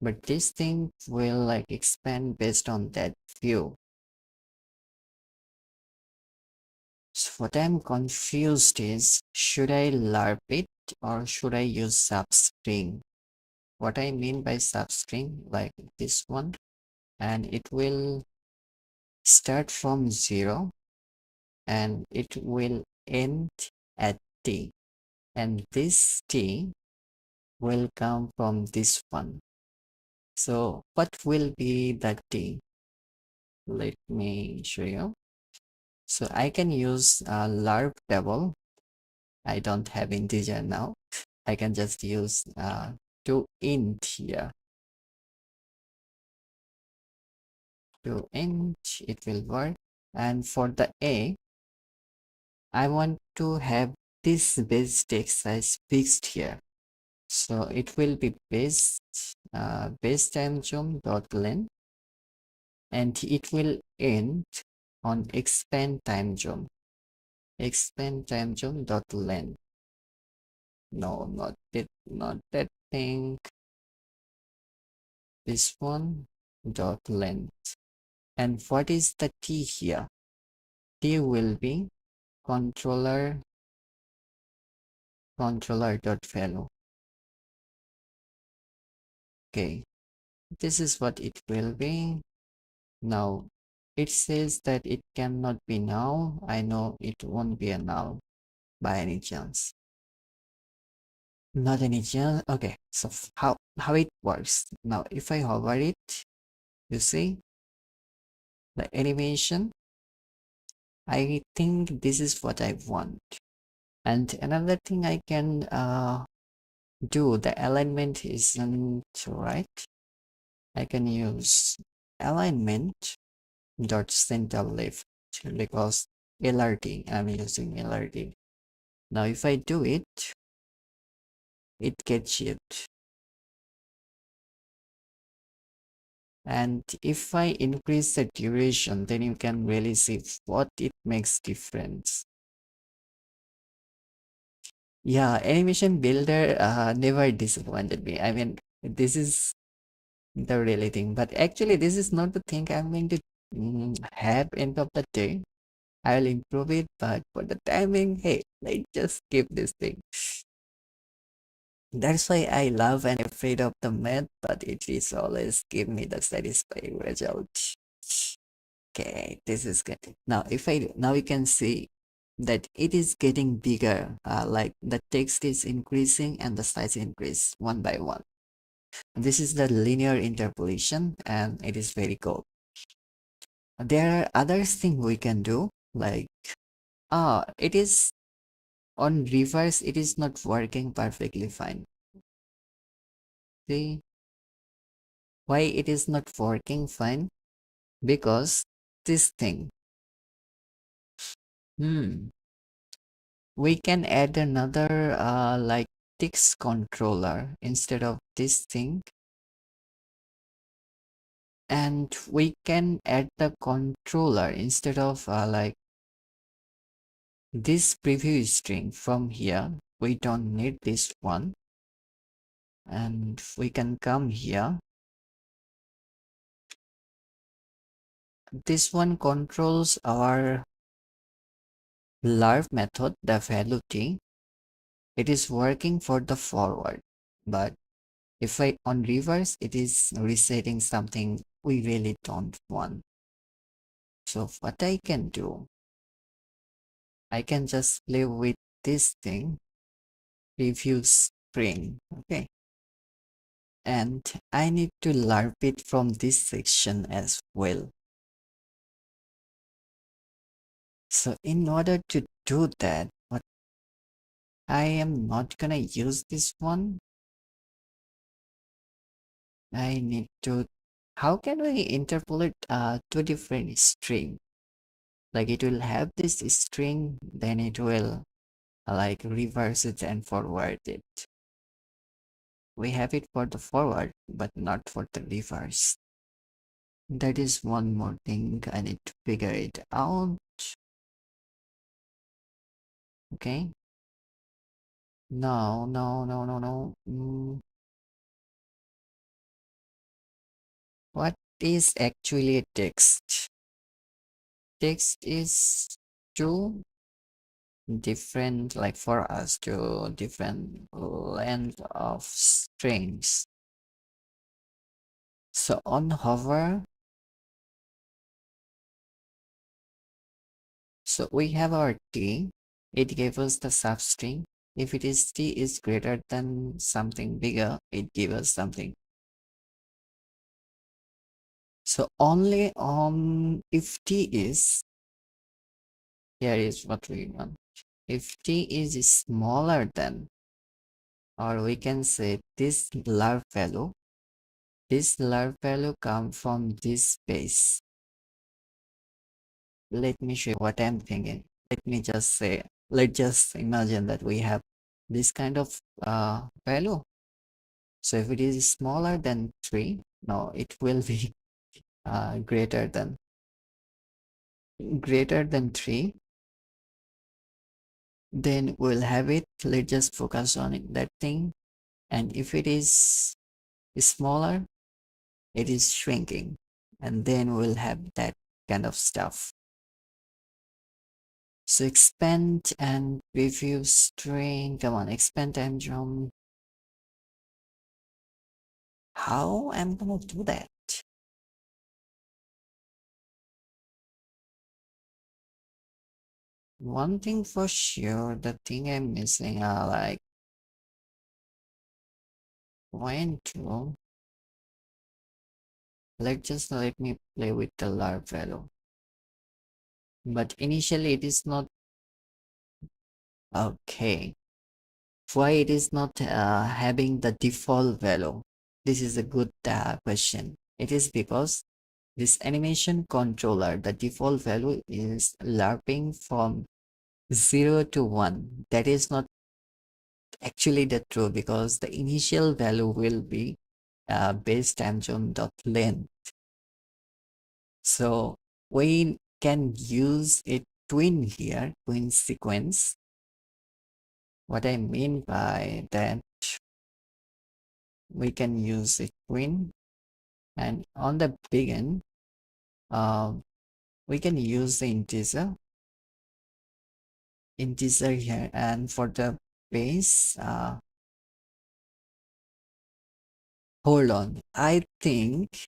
but this thing will like expand based on that view. So what I'm confused is, should I LARP it or should I use substring? What I mean by substring, like this one, and it will start from 0 and it will end add t, and this t will come from this one. So what will be the t? Let me show you. So I can use lurk table. I don't have integer now. I can just use to int here. To int, it will work. And for the a, I want to have this base text size fixed here. So it will be base time zoom dot length, and it will end on expand time zoom. Expand time zoom dot length. No, not that thing. This one dot length. And what is the t here? T will be controller dot value. Okay, this is what it will be. Now it says that it cannot be null. I know it won't be a null by any chance. Not any chance. Okay, so how it works now? If I hover it, you see the animation. I think this is what I want. And another thing I can do, the alignment isn't right. I can use alignment dot center left because LRT, I'm using LRT. Now if I do it, it gets shaped. And if I increase the duration, then you can really see what it makes difference. Yeah, animation builder never disappointed me. I mean, this is the really thing, but actually this is not the thing I'm going to have end of the day. I will improve it, but for the timing, hey, let's just skip this thing. That's why I love and afraid of the math, but it is always give me the satisfying result. Okay, this is good. Now, now you can see that it is getting bigger, like the text is increasing and the size increase one by one. This is the linear interpolation, and it is very cool. There are other things we can do, like it is on reverse, it is not working perfectly fine. See why it is not working fine? Because this thing, we can add another like text controller instead of this thing, and we can add the controller instead of like this preview string from here. We don't need this one, and we can come here. This one controls our lurk method, the value t. It is working for the forward, but if I on reverse, it is resetting something we really don't want. So what I can do, I can just play with this thing, preview string, okay? And I need to larp it from this section as well. So in order to do that, what I am not gonna use this one. I need to, how can we interpolate two different string? Like it will have this string, then it will like reverse it and forward it. We have it for the forward, but not for the reverse. That is one more thing I need to figure it out. Okay. No, no, no, no, no. What is actually a text? Text is two different, like for us, two different length of strings. So on hover, so we have our t, it gave us the substring. If it is t is greater than something bigger, it gives us something. So only if t is, here is what we want. If t is smaller than, or we can say this large value come from this base. Let me show you what I'm thinking. Let me just say, let's just imagine that we have this kind of value. So if it is smaller than 3, no, it will be greater than 3, then we'll have it. Let's just focus on it, that thing. And if it is smaller, it is shrinking. And then we'll have that kind of stuff. So expand and preview string. Come on, expand time drum. How am I gonna do that? One thing for sure, the thing I'm missing are like when to. Let me play with the large value. But initially it is not okay. Why it is not having the default value? This is a good question. It is because this animation controller, the default value is larping from 0 to 1. That is not actually the true, because the initial value will be base tangent dot length. So we can use a twin here, twin sequence. What I mean by that, we can use a twin, and on the begin, we can use the integer here, and for the base, hold on, I think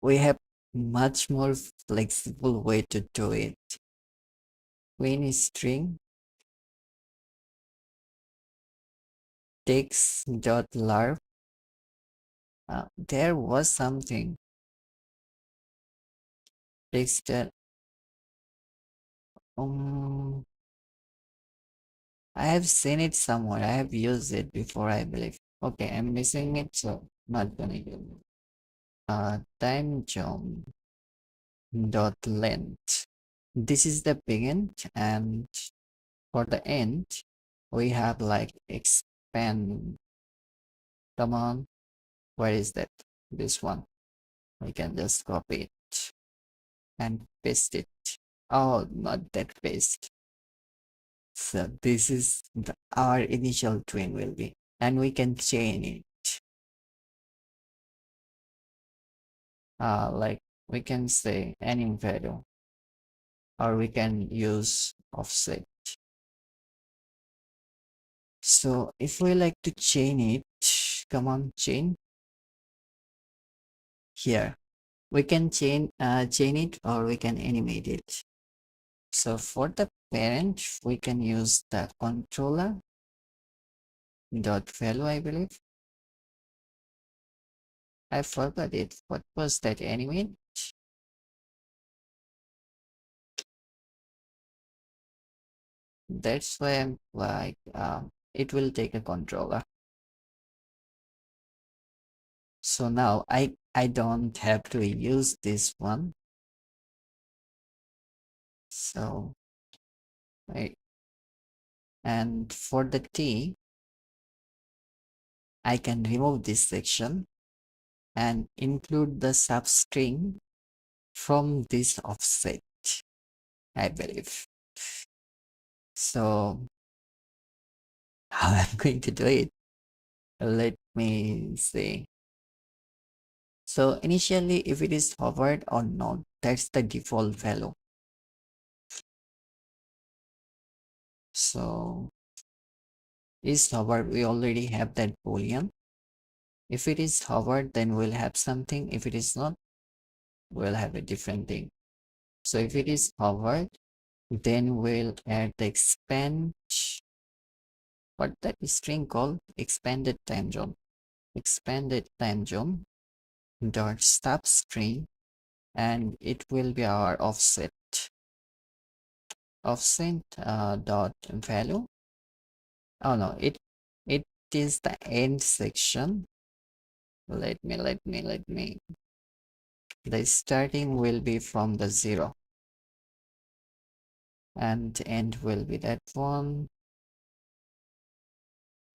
we have much more flexible way to do it. Twin string text dot larp. There was something text um I have seen it somewhere. I have used it before, I believe. Okay, I'm missing it, so not gonna use it. Time jump dot length. This is the begin, and for the end, we have like expand. Come on, where is that? This one. We can just copy it and paste it. Oh, not that paste. So this is our initial twin will be, and we can chain it. Like we can say any value, or we can use offset. So if we like to chain it, come on, chain here. We can chain it, or we can animate it. So for the parent, we can use the controller dot value, I believe. I forgot it. What was that animate? That's why I'm like, it will take a controller. So now I don't have to use this one. So and for the T, I can remove this section and include the substring from this offset, I believe. So how I'm going to do it? Let me see. So initially, if it is hovered or not, that's the default value. So is hovered, we already have that boolean. If it is hovered, then we'll have something. If it is not, we'll have a different thing. So if it is hovered, Then we'll add the what that string called expanded time zone. Expanded time zone dot stop string, and it will be our offset dot value. Oh no, it is the end section. Let me. The starting will be from the 0 and end will be that one.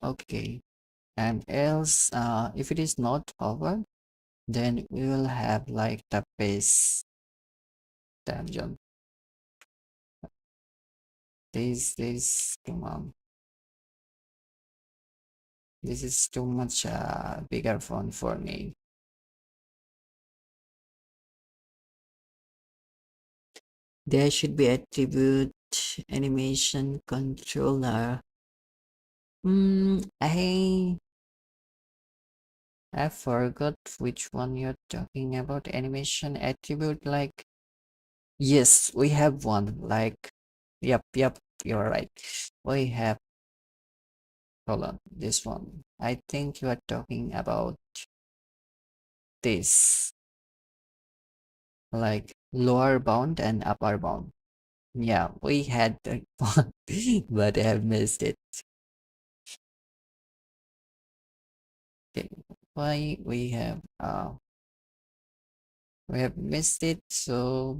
Okay. And else, if it is not over, then we will have like the base tangent. This, come on. This is too much bigger font for me. There should be attribute animation controller. I forgot which one you're talking about. Animation attribute, like, yes, we have one. Like, yep, you're right. We have, hold on, this one. I think you are talking about this, like lower bound and upper bound. Yeah, we had that one, but I have missed it. Okay, why we have missed it, so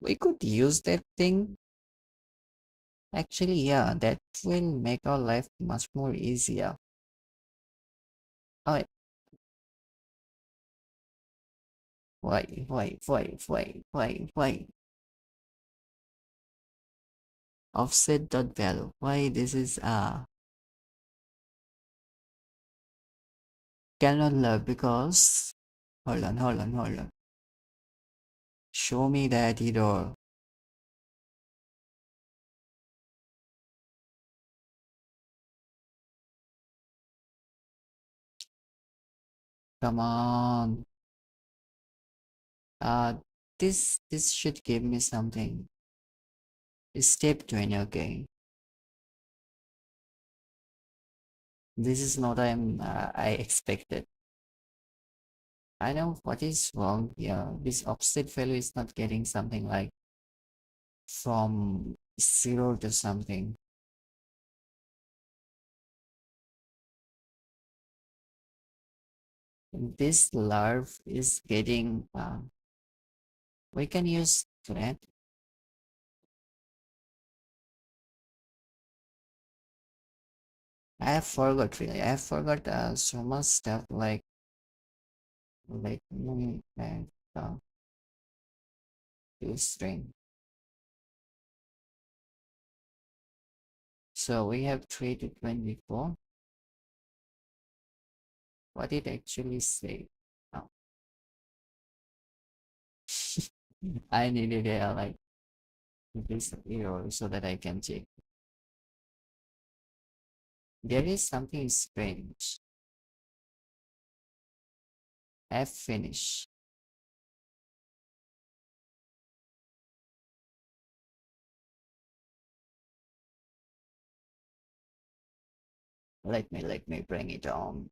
we could use that thing. Actually, yeah, that will make our life much more easier. Oh, why? Offset dot value. Why this is cannot love because hold on. Show me that error. Come on. Uh this should give me something. Step 20, okay. This is not I expected. I know what is wrong here. This offset value is not getting something like from 0 to something. This larv is getting we can use flat. I have forgot really. I have forgot so much stuff like me and this string. So we have 3 to 24. What it actually say? Oh. I needed like this error so that I can check. There is something strange. F finish. Let me bring it on.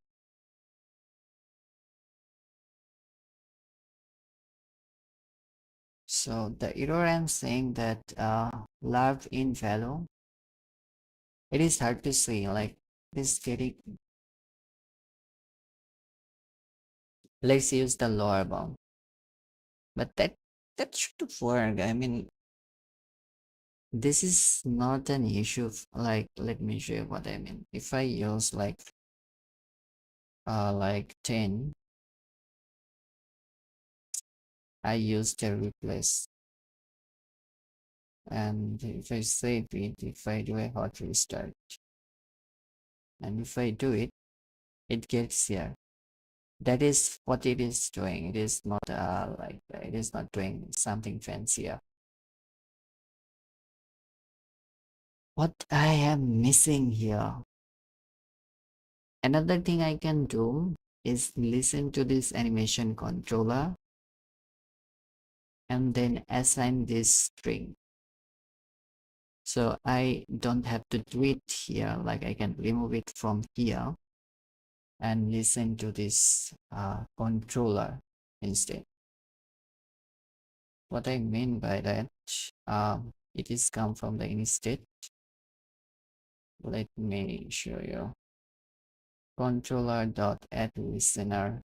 So the error I'm saying that larv in value, it is hard to see like this getting. Let's use the lower bound, but that should work. I mean, this is not an issue. Like, let me show you what I mean. If I use like 10, I use the replace, and if I save it, if I do a hot restart, and if I do it, it gets here. That is what it is doing. It is not it is not doing something fancier. What I am missing here. Another thing I can do is listen to this animation controller and then assign this string. So I don't have to do it here, like I can remove it from here and listen to this controller instead. What I mean by that, it is come from the instead. Let me show you. Controller.addListener.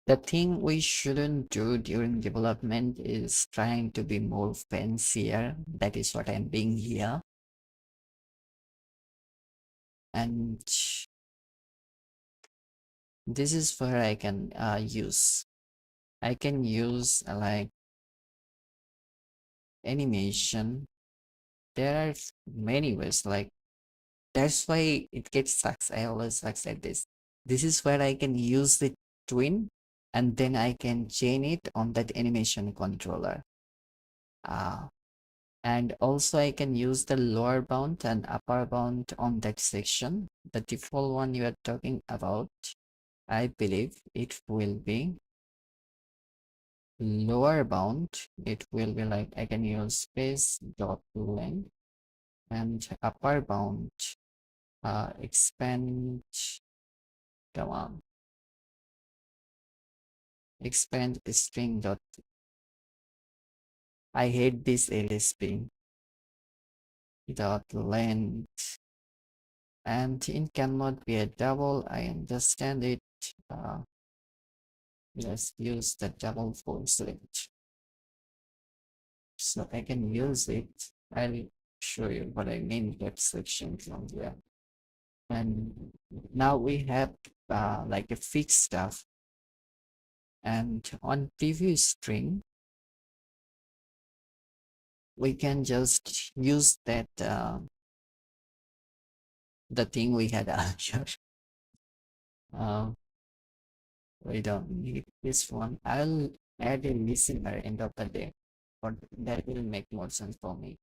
The thing we shouldn't do during development is trying to be more fancier. That is what I'm being here. And this is where I can use. I can use like animation. There are many ways. Like that's why it gets sucks. I always sucks at this. This is where I can use the twin, and then I can chain it on that animation controller. Uh, and also I can use the lower bound and upper bound on that section. The default one you are talking about, I believe it will be lower bound. It will be like I can use space dot length, and upper bound expand, come on, expand string dot. I hate this LSP dot length, and it cannot be a double. I understand it. uh, let's use the double full select so I can use it. I'll show you what I mean that section from there. And now we have like a fixed stuff, and on preview string we can just use that the thing we had earlier. uh, we don't need this one. I'll add a listener end of the day, but that will make more sense for me.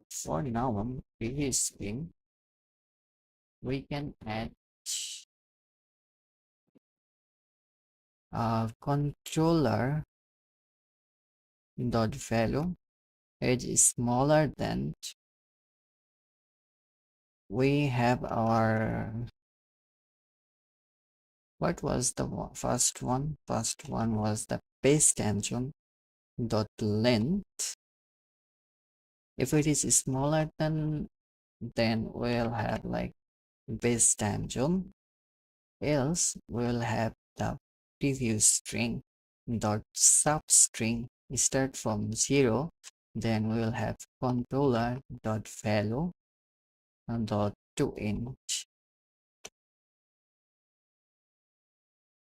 For now, on preview string we can add controller dot value is smaller than. We have our, what was the first one? First one was the base tangent dot length. If it is smaller than, then we'll have like base tangent. Else we'll have the preview string dot substring start from 0. Then we'll have controller dot value dot to int.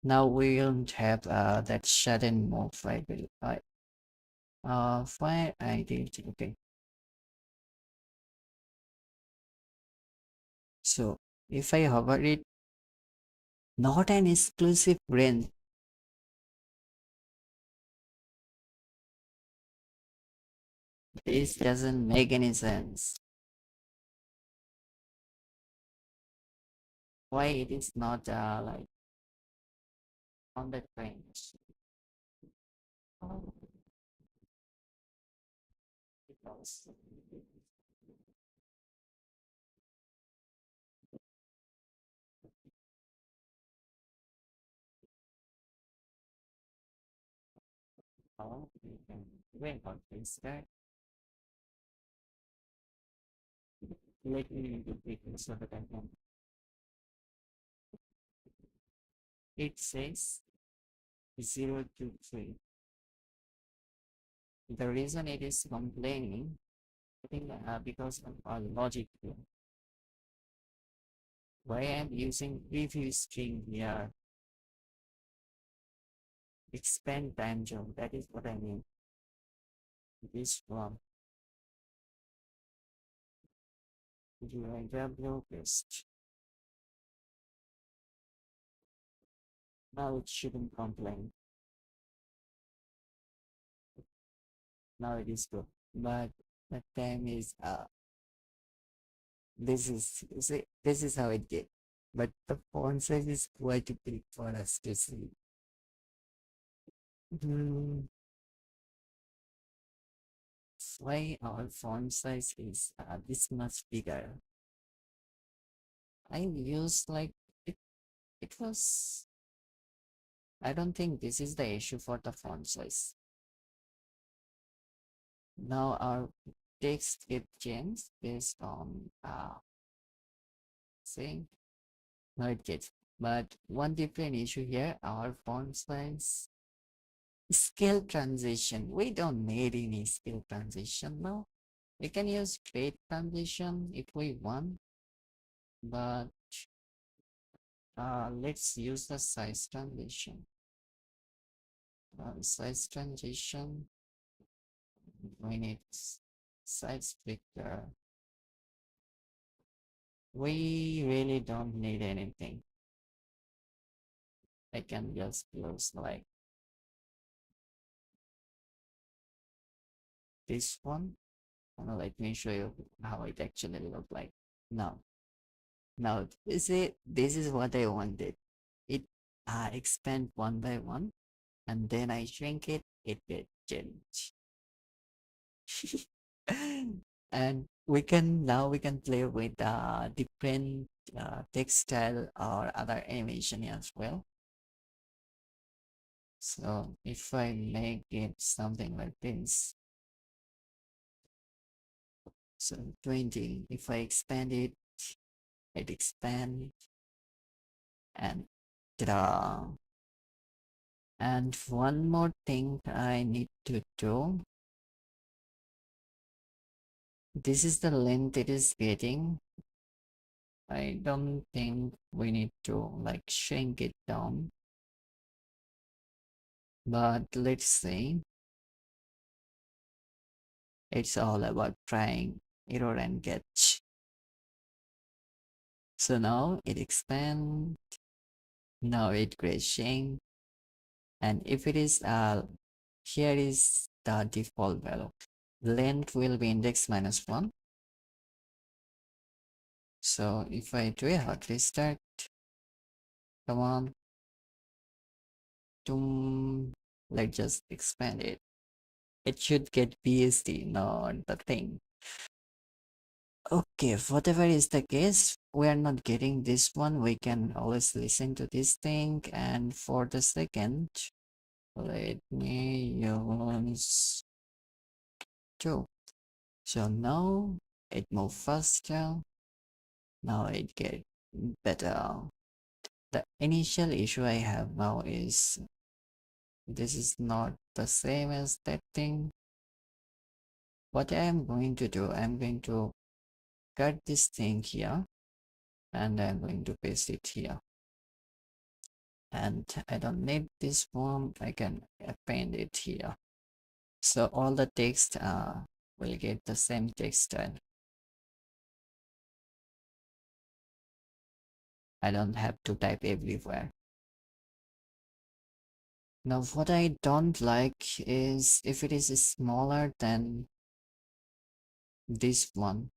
Now we don't have that sudden move. I will why I did. Okay, so if I hover it, not an exclusive range. This doesn't make any sense. Why it is not like on that range? Oh, because we can wait on this guy. Let me do it so that I can. It says 0 to 3. The reason it is complaining, I think because of our logic here. Why I'm using preview string here, expand tangent, that is what I mean. This from URL paste. Now it shouldn't complain. Now it is good. But the time is this is, see, this is how it get. But the font size is quite big for us to see. Hmm, why our font size is this much bigger? I used like it, it was, I don't think this is the issue for the font size. Now our text get changed based on saying, no it gets. But one different issue here, our font size scale transition. We don't need any scale transition now. We can use grade transition if we want, but let's use the size transition. Size transition, we need size picker. We really don't need anything. I can just close like this one. Let me show you how it actually look like. Now, now this is what I wanted. It expand one by one, and then I shrink it. It will change. And we can play with different textile or other animation as well. So if I make it something like this, so 20, if I expand it, it expand and ta-da. And one more thing I need to do. This is the length it is getting. I don't think we need to like shrink it down. But let's see. It's all about trying error and catch. So now it expand. Now it crashing. And if it is here is the default value. Length will be index minus 1. So if I do a hot restart, come on, doom, let's just expand it. It should get BSD, not the thing. Okay, whatever is the case, we are not getting this one. We can always listen to this thing. And for the second, let me use 2. So now it move faster. Now it get better. The initial issue I have now is this is not the same as that thing. What I am going to do, I'm going to cut this thing here and I'm going to paste it here. And I don't need this one, I can append it here. So all the text will get the same text style. I don't have to type everywhere. Now what I don't like is if it is smaller than this one.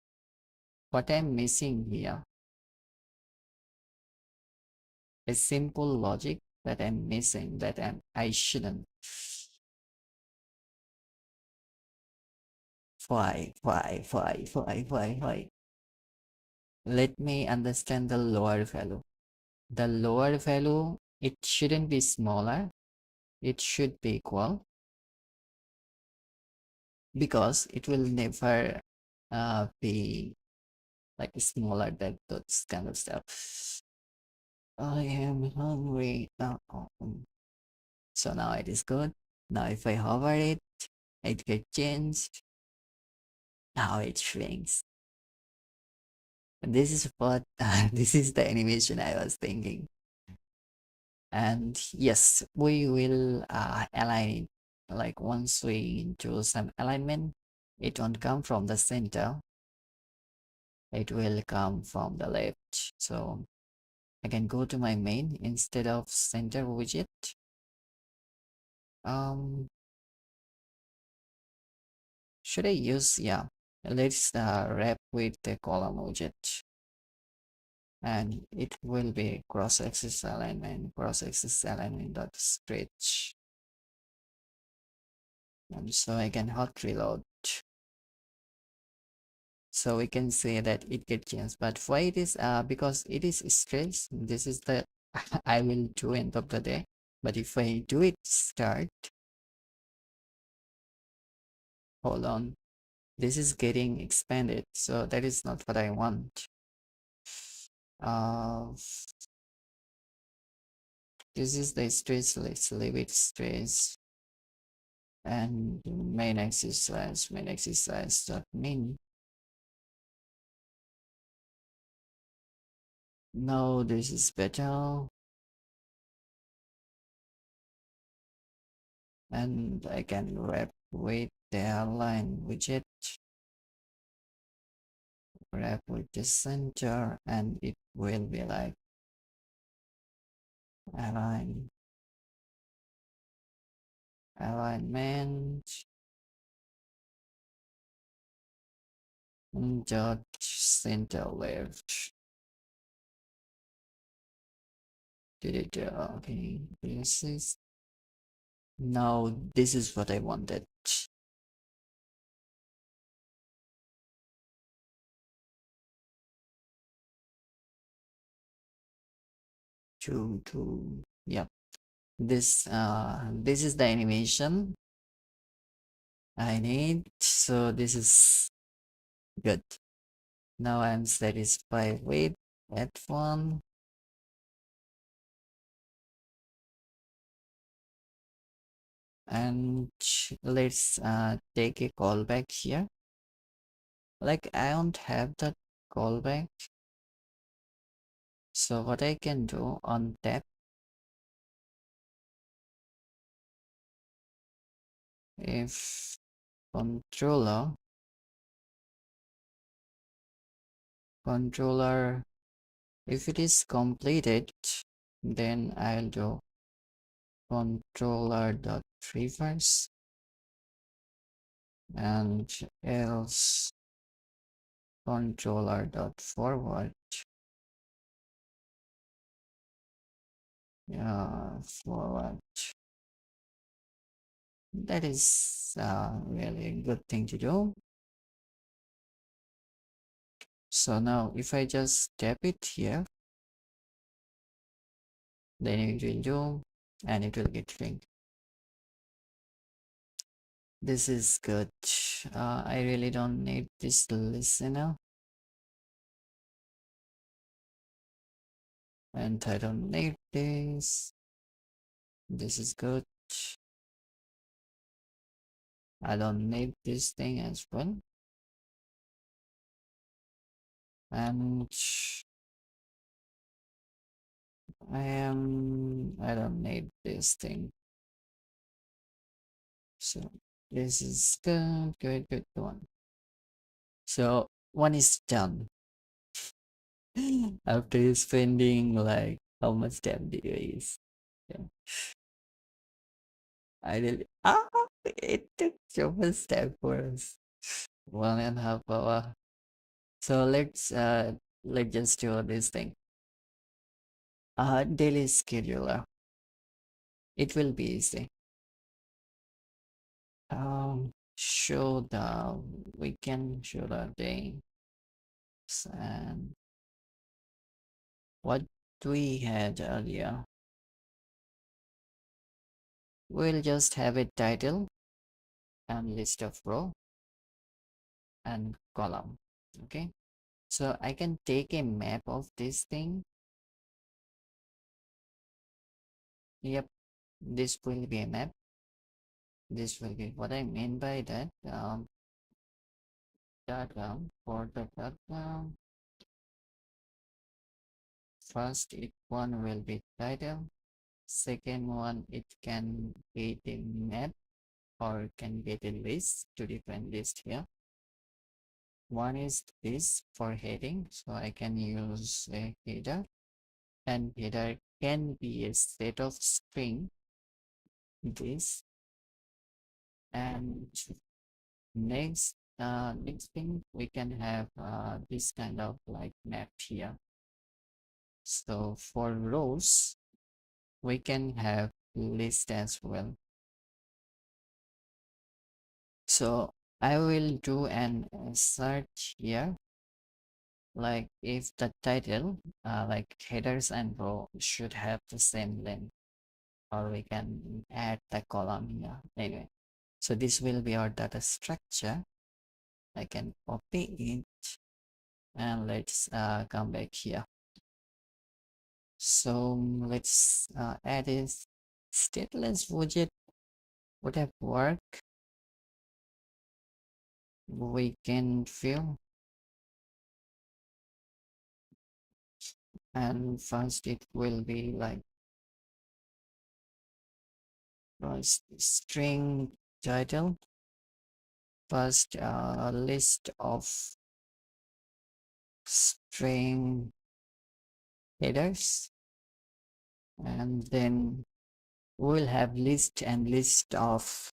What I'm missing here, a simple logic that I'm missing that I shouldn't. Why? Let me understand the lower value. The lower value, it shouldn't be smaller. It should be equal because it will never be like smaller than those kind of stuff. I am hungry now. So now it is good. Now if I hover it, it gets changed. Now it shrinks. This is what this is the animation I was thinking. And yes, we will align it. Like once we do some alignment, it won't come from the center. It will come from the left. So I can go to my main instead of center widget. Um, should I use, yeah, let's wrap with the column widget. And it will be cross-axis alignment dot stretch. And so I can hot reload. So we can say that it get changed. But why it is because it is stress. This is the I will do end of the day. But if I do it start, hold on. This is getting expanded. So that is not what I want. Uh this is the stress. Let's leave it stress. And main exercise dot min. No, this is better. And I can wrap with the align widget, wrap with the center, and it will be like align, alignment, dot center left. Did it? Okay, this is now. This is what I wanted. To yeah. This is the animation I need. So this is good. Now I'm satisfied with that one. And let's take a callback here. Like I don't have that callback. So what I can do on tab, if controller, if it is completed, then I'll do controller dot reverse and else controller dot forward. Yeah, forward. That is really a good thing to do. So now if I just tap it here, then it will do and it will get linked. This is good. I really don't need this listener and I don't need this. This is good. I don't need this thing as well. And I don't need this thing. So this is good, good one. So one is done. After spending like how much time do you use? Yeah. I really it took so much time for us. 1.5 hour. So let's just do this thing. Daily scheduler. It will be easy. Show the weekend, show the day, and what we had earlier. We'll just have a title and list of row and column. Okay. So I can take a map of this thing. Yep, this will be a map. This will be what I mean by that. Data for the data. First, it one will be title. Second one, it can be the map or can be the list, two different list here. One is this for heading, so I can use a header, and header can be a set of string this. And next thing we can have this kind of like map here. So for rows we can have list as well. So I will do an search here, like if the title, like headers and row should have the same length, or we can add the column here. Anyway, so this will be our data structure. I can copy it and let's come back here. So let's add a stateless widget would have worked. We can fill, and first it will be like first string title, first list of string headers, and then we'll have list and list of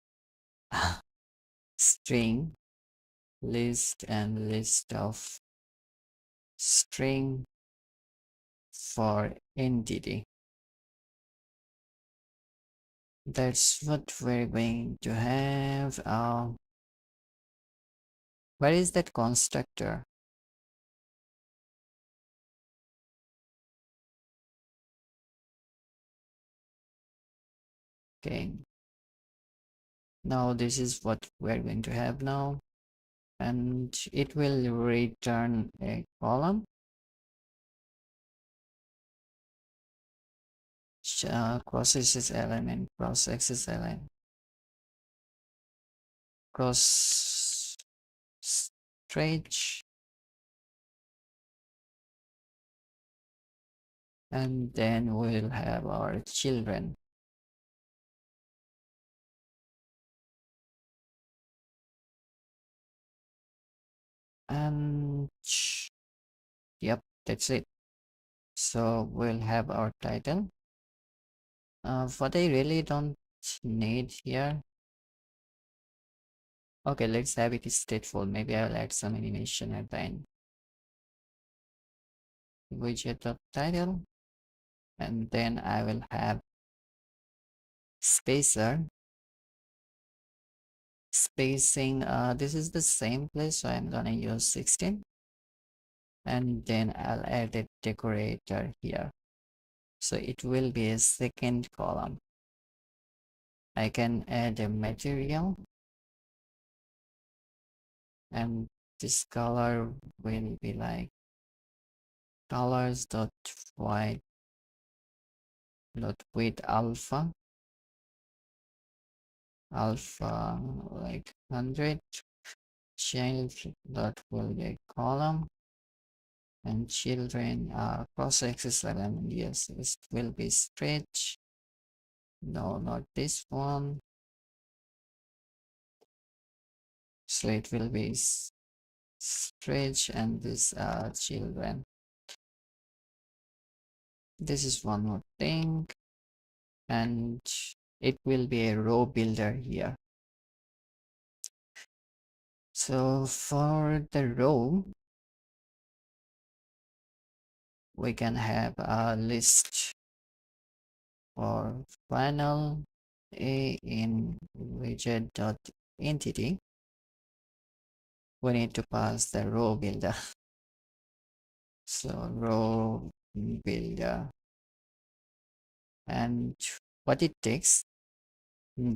string, list and list of string for entity. That's what we're going to have. Where is that constructor? Okay, now this is what we're going to have now, and it will return a column, cross axis element, cross axis element, cross stretch, and then we'll have our children. And yep, that's it. So we'll have our title. What I really don't need here. Okay, let's have it stateful. Maybe I'll add some animation at the end. Widget of title, and then I will have spacer. Spacing, this is the same place, so I'm gonna use 16, and then I'll add a decorator here. So it will be a second column. I can add a material, and this color will be like colors dot white dot with alpha like 100. Child dot will be a column, and children cross axis element. Yes, it will be stretch. No, not this one. So it will be stretch, and this children. This is one more thing, and it will be a row builder here. So for the row, we can have a list for final a in widget dot entity. We need to pass the row builder. So row builder, and what it takes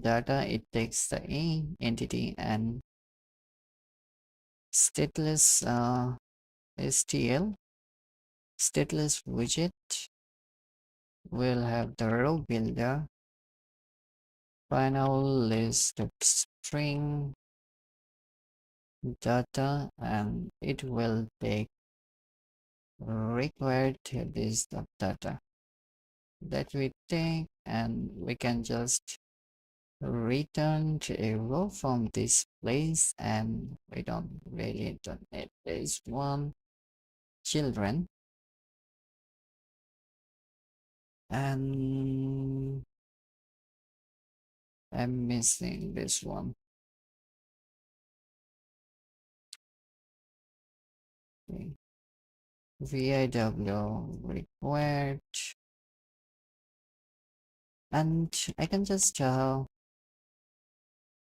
data, it takes the a entity and stateless stl stateless widget will have the row builder, final list of string data, and it will take required list of data that we take, and we can just return to a row from this place, and we don't need this one. Children, and I'm missing this one. Okay. VIW required, and I can just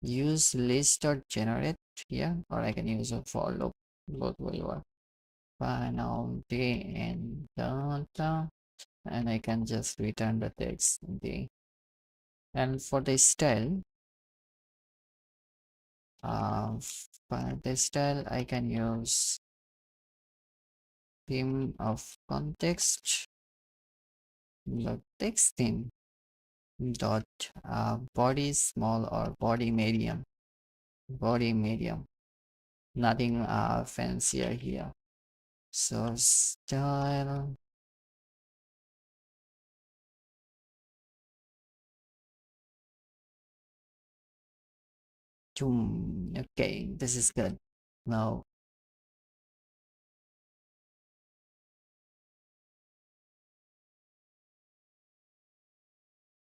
use list or generate here, or I can use a for loop. Both will work. Final day and data, and I can just return the text day. And for the style, for the style, I can use theme of context, the text theme dot body small or body medium, nothing fancier here. So style, okay, this is good. Now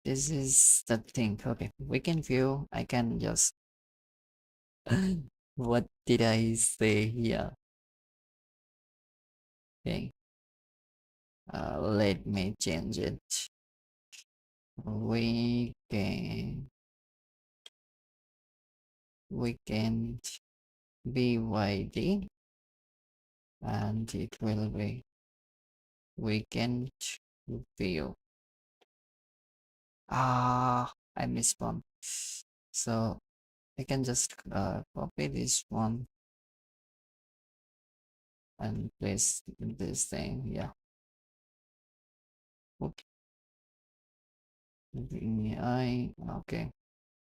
this is the thing. Okay, we can view. I can just what did I say here? Okay, let me change it. We can BYD, and it will be weekend view. I missed one. So I can just copy this one and place this thing. Yeah. Okay. VI. Okay.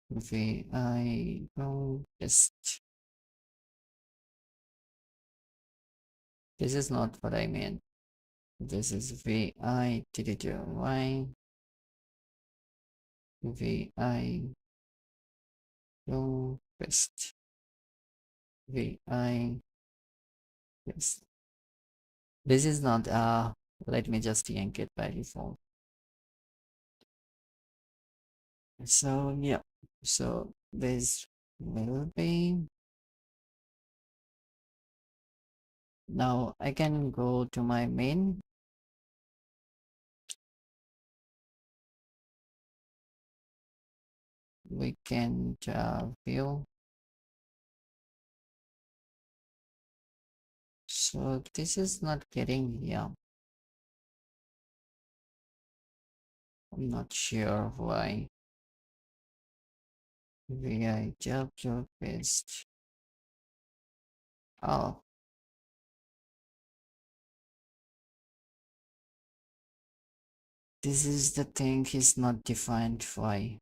VI. Oh, just this is not what I meant. This is VI. Y. VI. Oh, best. VI. Yes. This is not let me just yank it by default. So yeah. So this will be now I can go to my main. We can view. So this is not getting, yeah, I'm not sure why. VI job paste. Oh, this is the thing is not defined why.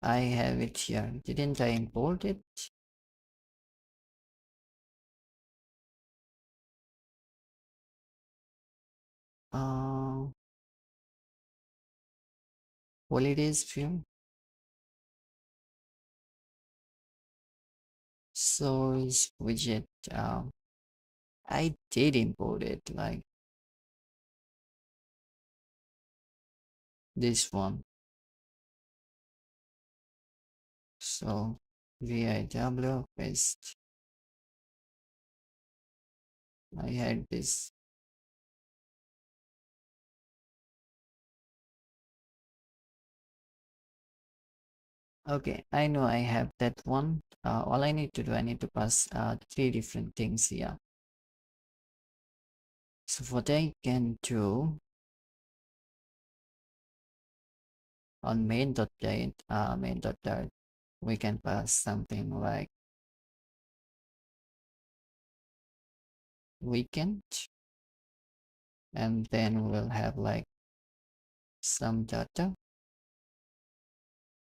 I have it here. Didn't I import it? Uh, holidays view. Source widget. I did import it like this one. So VIW paste. I had this. Okay, I know I have that one. All I need to do, I need to pass three different things here. So what I can do on main.dart, we can pass something like weekend, and then we'll have like some data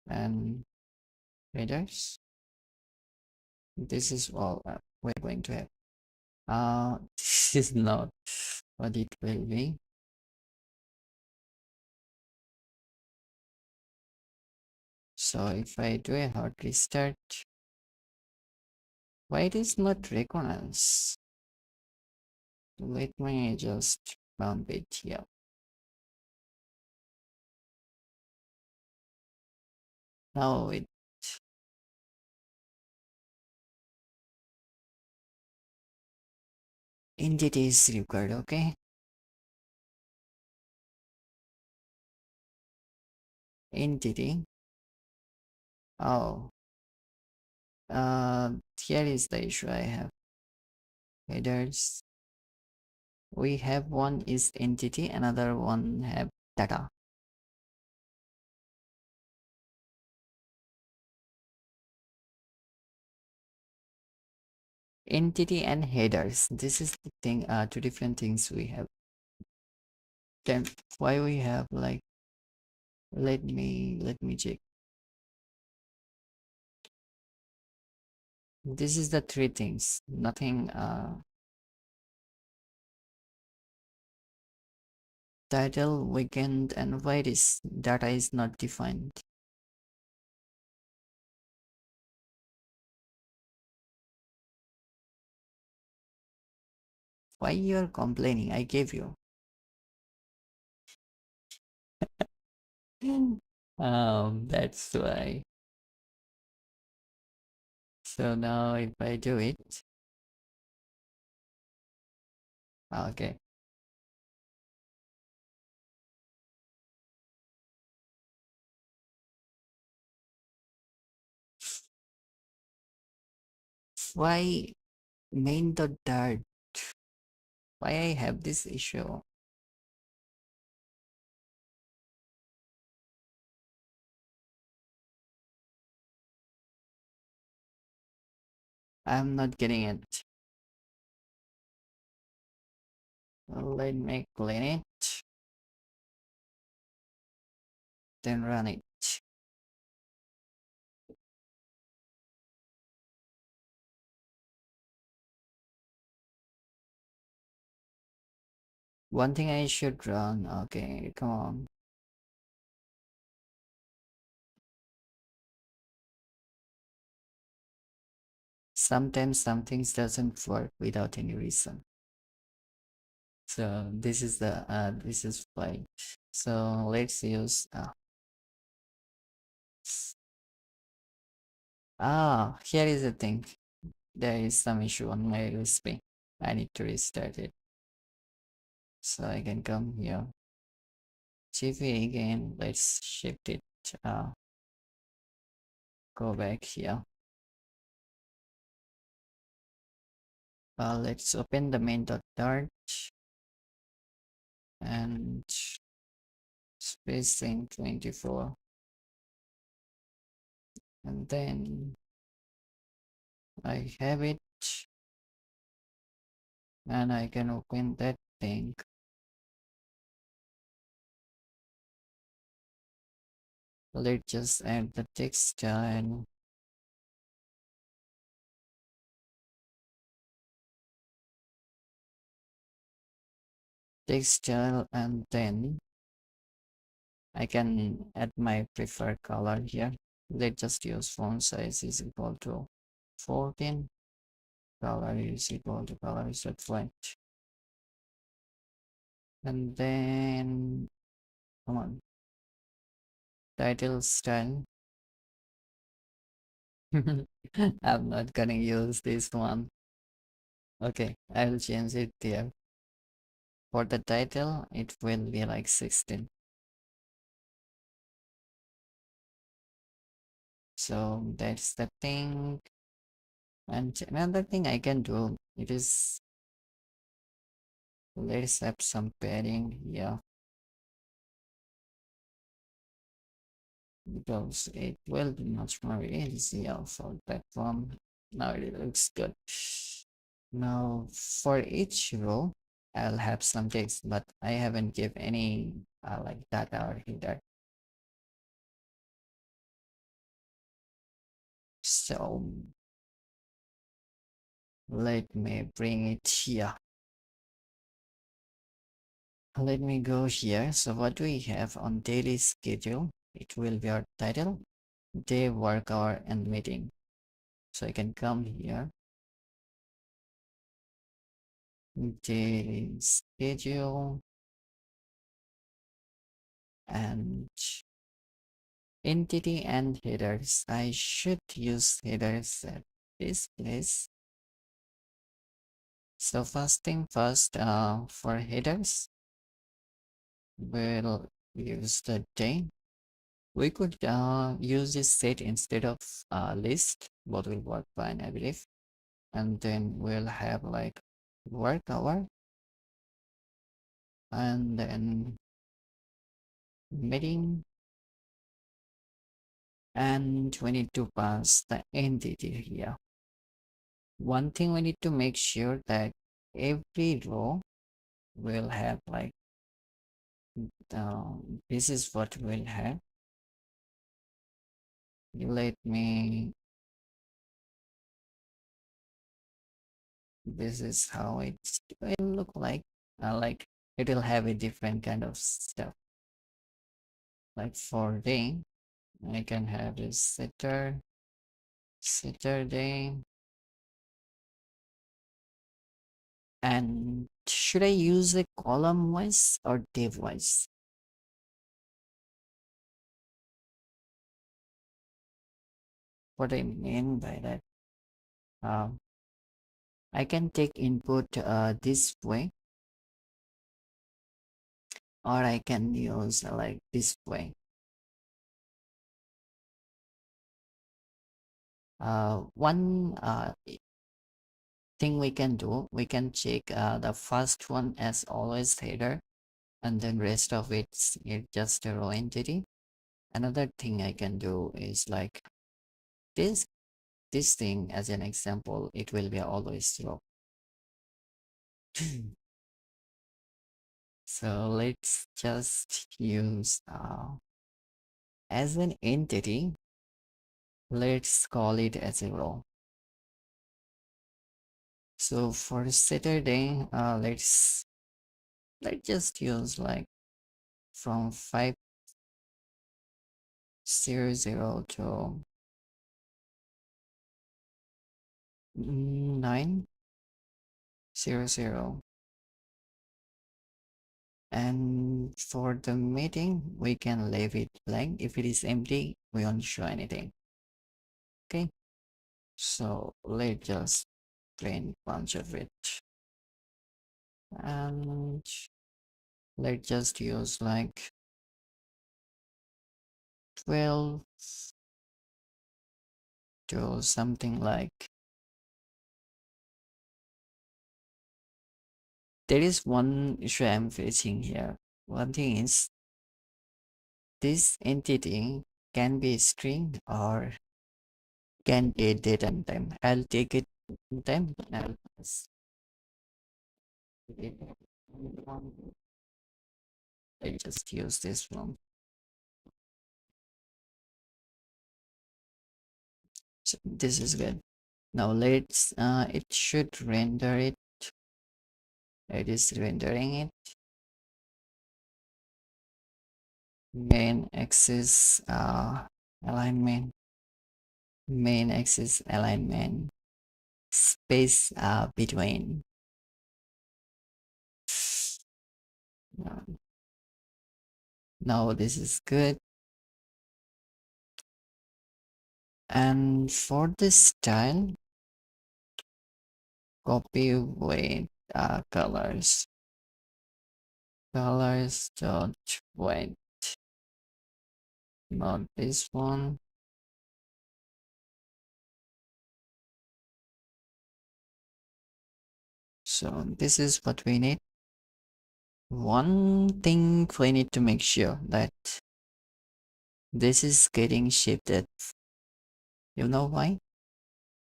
and headers. This is all we're going to have. This is not what it will be. So if I do a hard restart, why it is not recognized? Let me just bump it here. Now it indeed is required, okay? entity. Oh, uh, here is the issue I have. Headers. We have one is entity, another one have data. Entity and headers. This is the thing. Two different things we have. Then why we have like? Let me check. This is the three things. Nothing. Title, weekend, and why this data is not defined. Why you are complaining? I gave you. That's why. So now if I do it, okay. Why main.dart? Why I have this issue? I'm not getting it. Let me clean it, then run it. One thing I should run. Okay, come on. Sometimes some things doesn't work without any reason. So this is fine. So let's use here is the thing. There is some issue on my USB. I need to restart it. So I can come here. GV again. Let's shift it. Uh, go back here. Let's open the main.dart and spacing 24. And then I have it and I can open that thing. Let's just add the text style. Text style, and then I can add my preferred color here. Let's just use font size is equal to 14. Color is equal to color is at white. And then come on. Title style. I'm not gonna use this one. Okay, I'll change it there. For the title, it will be like 16. So that's the thing. And another thing I can do, it is let's have some padding here because it will be much more easier for that one. Now it looks good. Now for each row, I'll have some text, but I haven't give any like data or header. So let me bring it here. Let me go here. So what do we have on daily schedule? It will be our title, day, work hour, and meeting. So I can come here, daily schedule, and entity and headers. I should use headers at this place. So first thing first, for headers, we'll use the day. We could use this set instead of list. Both will work fine, I believe. And then we'll have like work hour and then meeting, and we need to pass the entity here. One thing we need to make sure that every row will have like this is what we'll have. Let me, this is how it will look like it will have a different kind of stuff. Like for day, I can have a Saturday. And should I use a column wise or div wise? What I mean by that, um, I can take input this way, or I can use like this way. One thing we can do, we can check the first one as always header, and then rest of it's just a raw entity. Another thing I can do is like this this thing as an example, it will be always raw. So let's just use as an entity, let's call it as a row. So for Saturday, let's just use like from 500 to 900. And for the meeting, we can leave it blank. If it is empty, we won't show anything. Okay, so let's just print bunch of it. And let's just use like 12 to something like. There is one issue I'm facing here. One thing is this entity can be a string or can be a date and time. I'll take it time. I'll pass it. I just use this one. So this is good. Now let's it should render it. It is rendering it. Main axis alignment. Main axis alignment. Space between. Now this is good. And for the style, copy with colors. Colors dot white. Not this one. So this is what we need. One thing we need to make sure that this is getting shifted. You know why?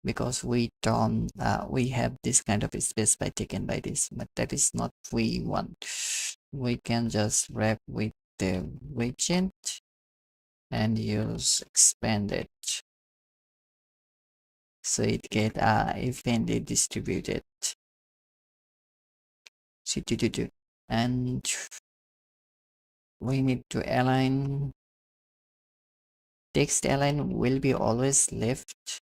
Because we have this kind of space by taken by this, but that is not we want. We can just wrap with the widget and use expanded so it get evenly distributed. And we need to align. Text align will be always left,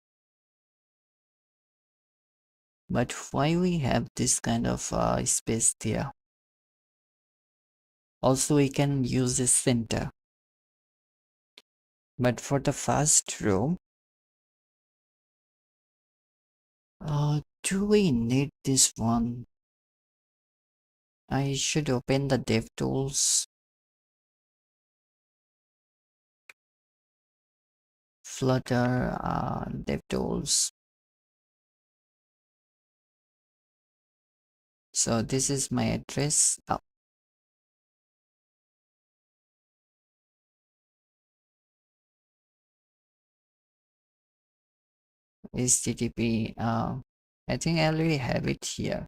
but why we have this kind of space there? Also we can use the center, but for the first row, do we need this one? I should open the dev tools. Flutter DevTools. So this is my address. HTTP. I think I already have it here.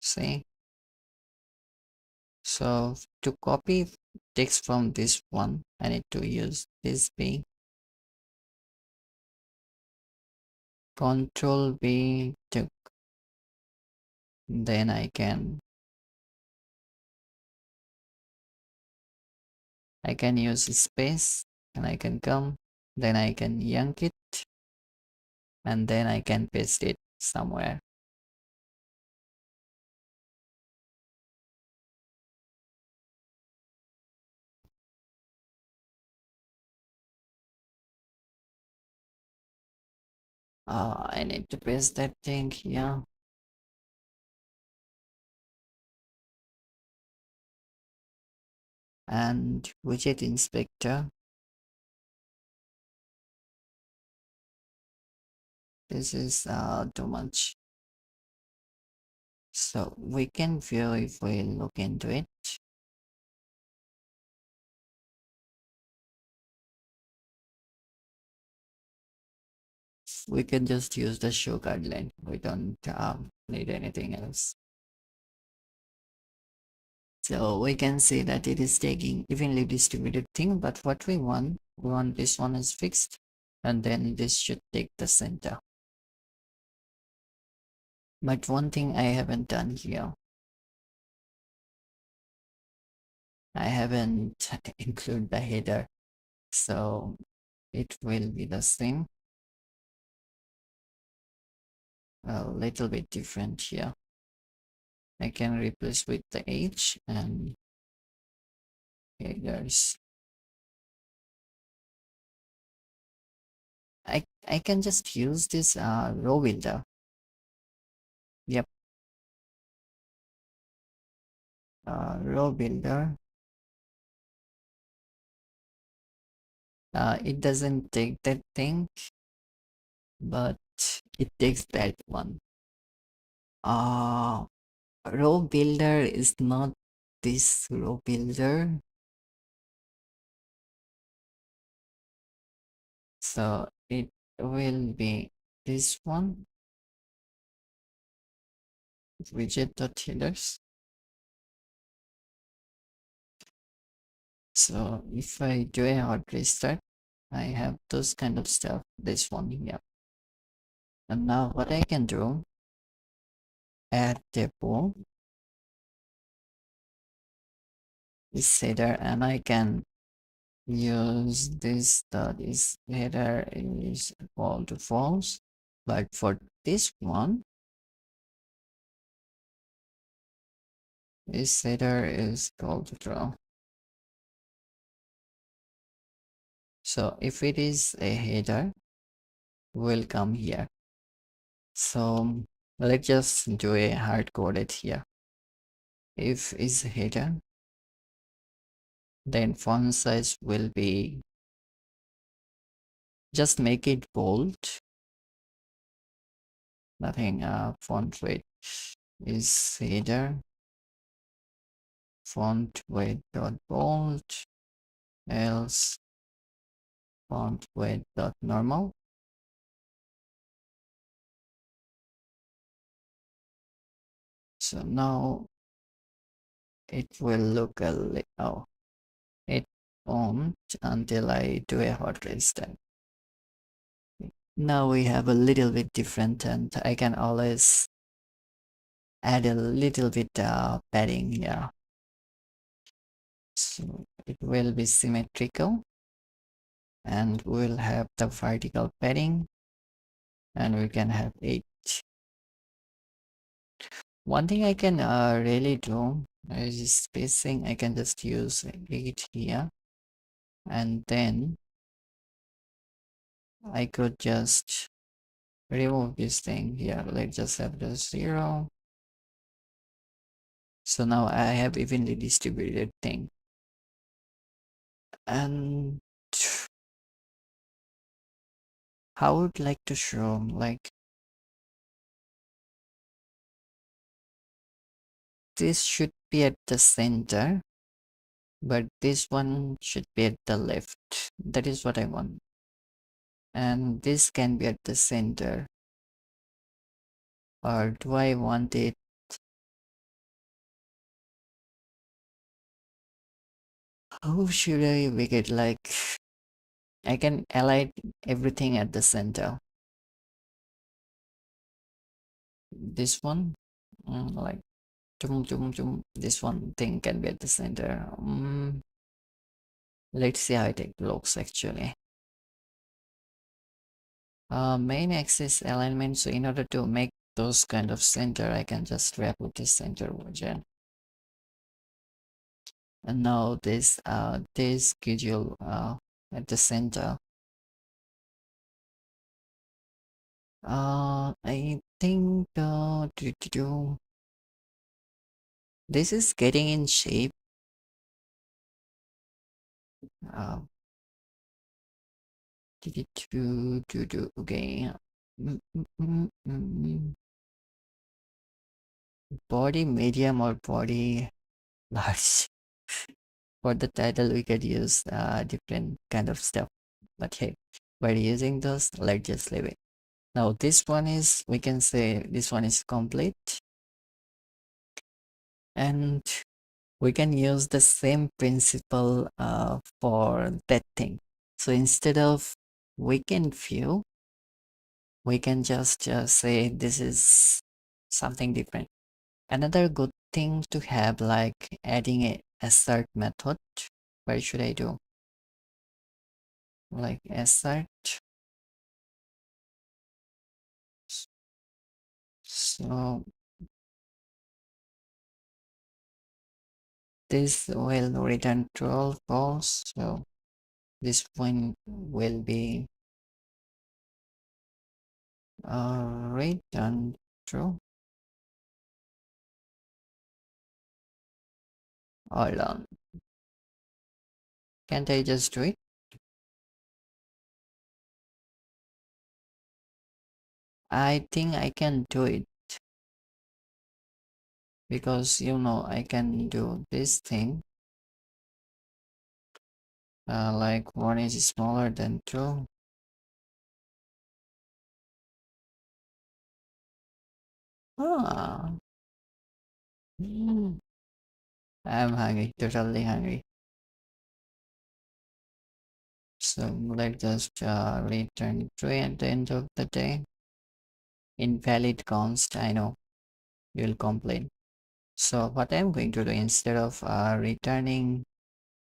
See? So to copy text from this one, I need to use this B. Control B to then I can use space and I can come, then I can yank it and then I can paste it somewhere. I need to paste that thing here. And widget inspector. This is too much. So we can view if we look into it. We can just use the show guideline. We don't need anything else. So we can see that it is taking evenly distributed thing, but what we want this one is fixed, and then this should take the center. But one thing I haven't done here, I haven't include the header, so it will be the same, a little bit different here. I can replace with the H and headers. I can just use this row builder. Yep, row builder. It doesn't take that thing, but it takes that one. Uh, row builder is not this row builder. So it will be this one, widget.headers. So if I do a hard restart, I have those kind of stuff, this one here. And now what I can do, add depot is header, and I can use this that is header is equal to false, but for this one, this header is equal to true. So if it is a header, will come here. So let's just do a hard coded here. If is header, then font size will be, just make it bold. Nothing, font weight is header, font weight dot bold, else font weight dot normal. So now it will look a little, oh, it won't until I do a hot restart. Now we have a little bit different, and I can always add a little bit padding here. So it will be symmetrical, and we'll have the vertical padding, and we can have 8. One thing I can really do is spacing. I can just use 8 here, and then I could just remove this thing here. Let's just have the 0. So now I have evenly distributed thing. And I would like to show like this should be at the center, but this one should be at the left. That is what I want. And this can be at the center. Or do I want it? How should I make it like I can align everything at the center? This one, like this one thing can be at the center. Let's see how it looks actually. Main axis alignment. So in order to make those kind of center, I can just wrap with this center region. And now this schedule at the center. I think this is getting in shape. Uh, okay. Body medium or body large. For the title, we could use different kind of stuff. But hey, by using those, let's just leave it. Now this one is, we can say this one is complete. And we can use the same principle for that thing. So instead of weekend view, we can just say this is something different. Another good thing to have, like adding a assert method. What should I do? Like assert. So this will return true or false. So this one will be return true. Hold on. Can't I just do it? I think I can do it because I can do this thing like one is smaller than two. Ah, mm, I'm hungry, totally hungry. So let's just return true at the end of the day. Invalid const, I know you'll complain. So what I'm going to do, instead of returning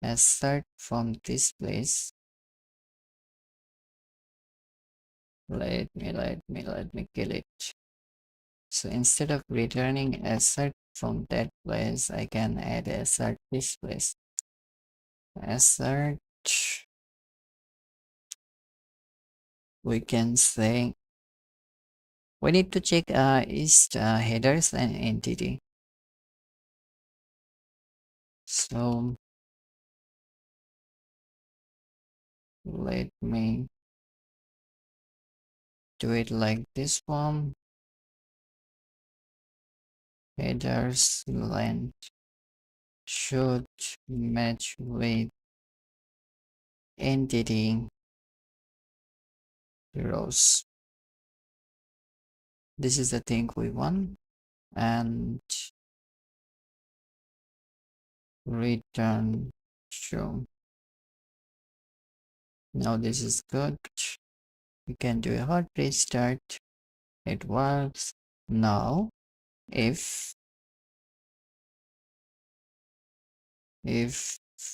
assert from this place, let me kill it. So instead of returning assert from that place, I can add assert this place. Assert, we can say we need to check is headers and entity. So let me do it like this one. Headers length should match with entity rows. This is the thing we want, and return show. Now this is good. We can do a hard restart. It works. Now if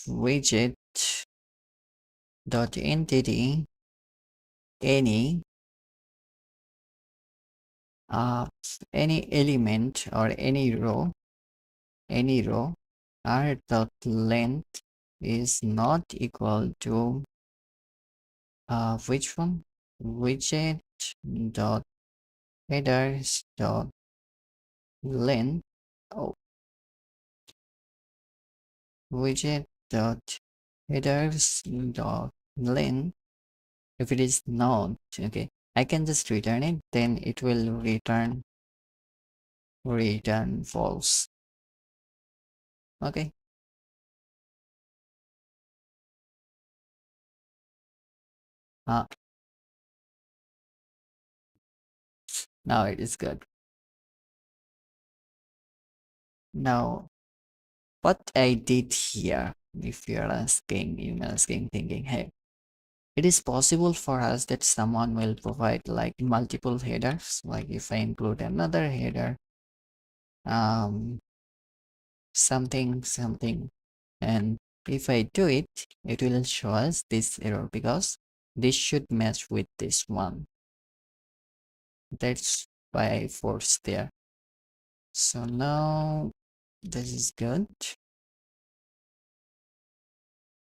widget dot entity any uh any element or any row r dot length is not equal to which one, widget dot headers dot length, oh, widget dot headers dot len. If it is not, okay, I can just return it, then it will return false. Okay. uh, Now it is good. Now what I did here, if you're asking, thinking, hey, it is possible for us that someone will provide like multiple headers, like if I include another header, um something, and if I do it, it will show us this error because this should match with this one. That's why I forced there. So now this is good.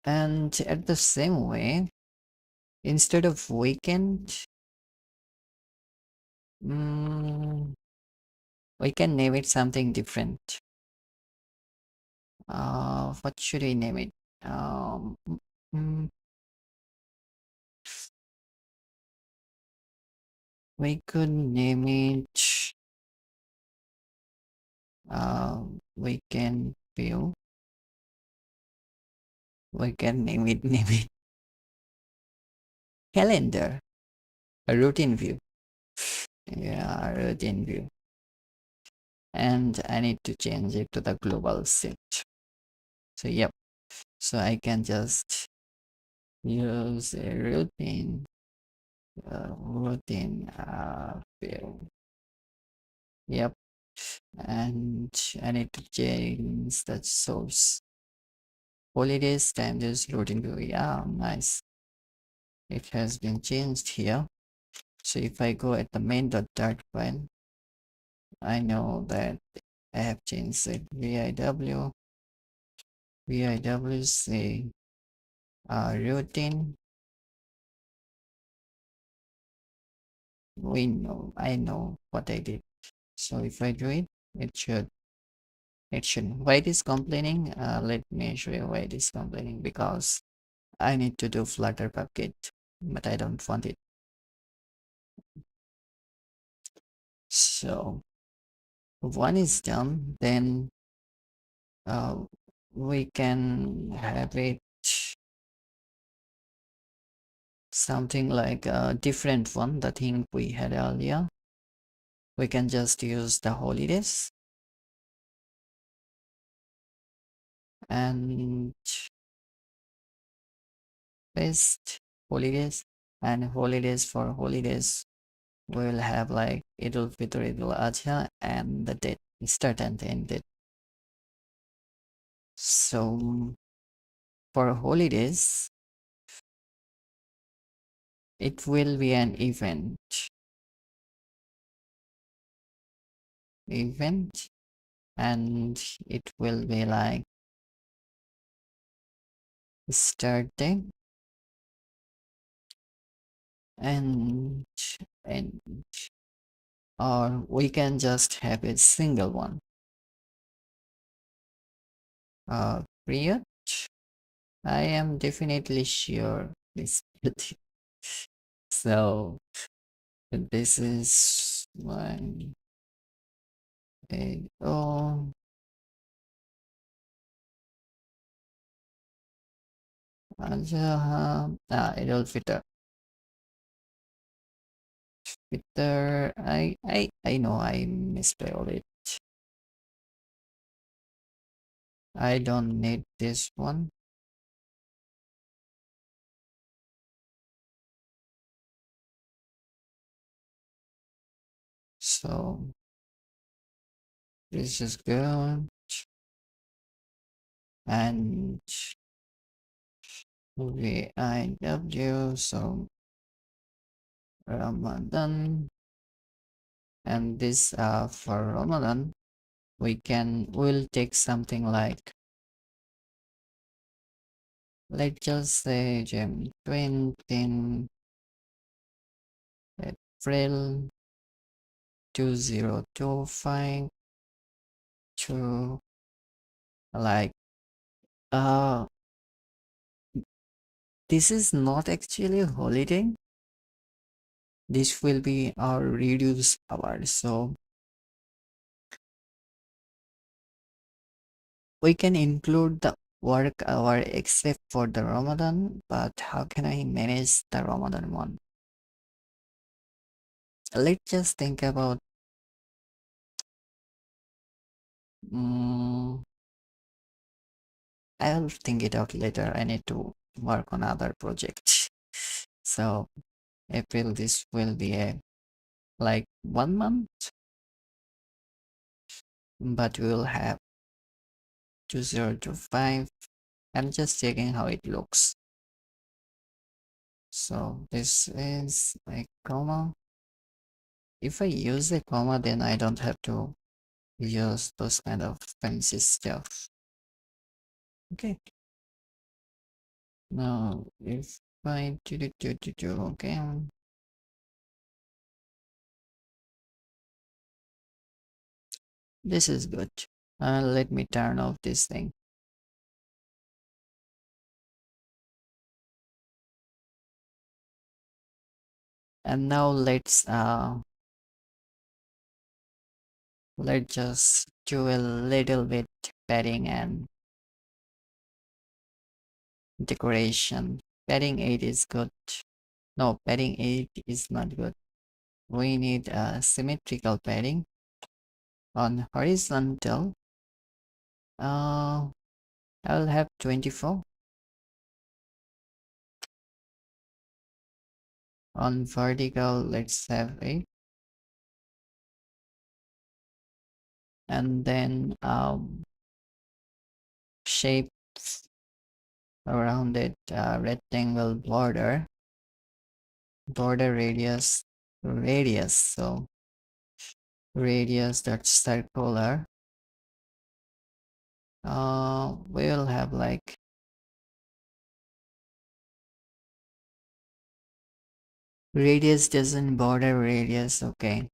And at the same way, instead of weekend, mm, we can name it something different. What should I name it? Um, mm, we could name it weekend view. We can name it calendar, a routine view. Yeah, routine view. And I need to change it to the global set. So yep. So I can just use a routine view. Yep. And I need to change the source. Holidays time is routine view. Yeah, nice. It has been changed here. So if I go at the main.dart file, I know that I have changed it. VIW say routine. I know what I did. So if I do it, it should, why it is complaining? Let me show you why it is complaining, because I need to do Flutter package, but I don't want it. So one is done, then uh, we can have it something like a different one, the thing we had earlier. We can just use the holidays and paste holidays, and holidays, for holidays we'll have like Idul Fitr, Idul Adha, and the date, start and end date. So for holidays, it will be an event, and it will be like start date and end, or we can just have a single one. Period. I am definitely sure this. So this is one. Oh, Idul Fitr. Fitr. I know I misspelled it. I don't need this one. So this is good. And VIW, so Ramadan. And this for Ramadan, we'll take something like, let's just say June 20 April 2025 to like this is not actually a holiday. This will be our reduced hour. So we can include the work hour except for the Ramadan, but how can I manage the Ramadan one? Let's just think about mm, I'll think it out later. I need to work on other projects. So April, this will be a like 1 month, but we will have 2025. I'm just checking how it looks. So this is a comma. If I use a comma, then I don't have to use those kind of fancy stuff. Okay. Now, if I do, okay. This is good. Let me turn off this thing. And now let's just do a little bit padding and decoration. Padding 8 is good. No, padding 8 is not good. We need a symmetrical padding on horizontal. Uh, I'll have 24 on vertical. Let's have 8, and then shapes around it. Rectangle border radius. So radius that's circular. We'll have like radius doesn't border radius. Okay,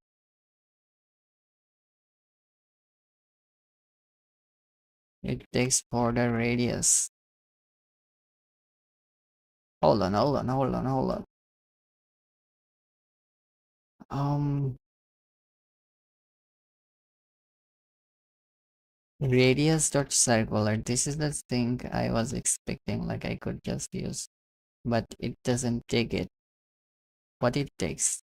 it takes border radius. Hold on. Um, radius dot circular. This is the thing I was expecting. Like I could just use, but it doesn't take it. What it takes.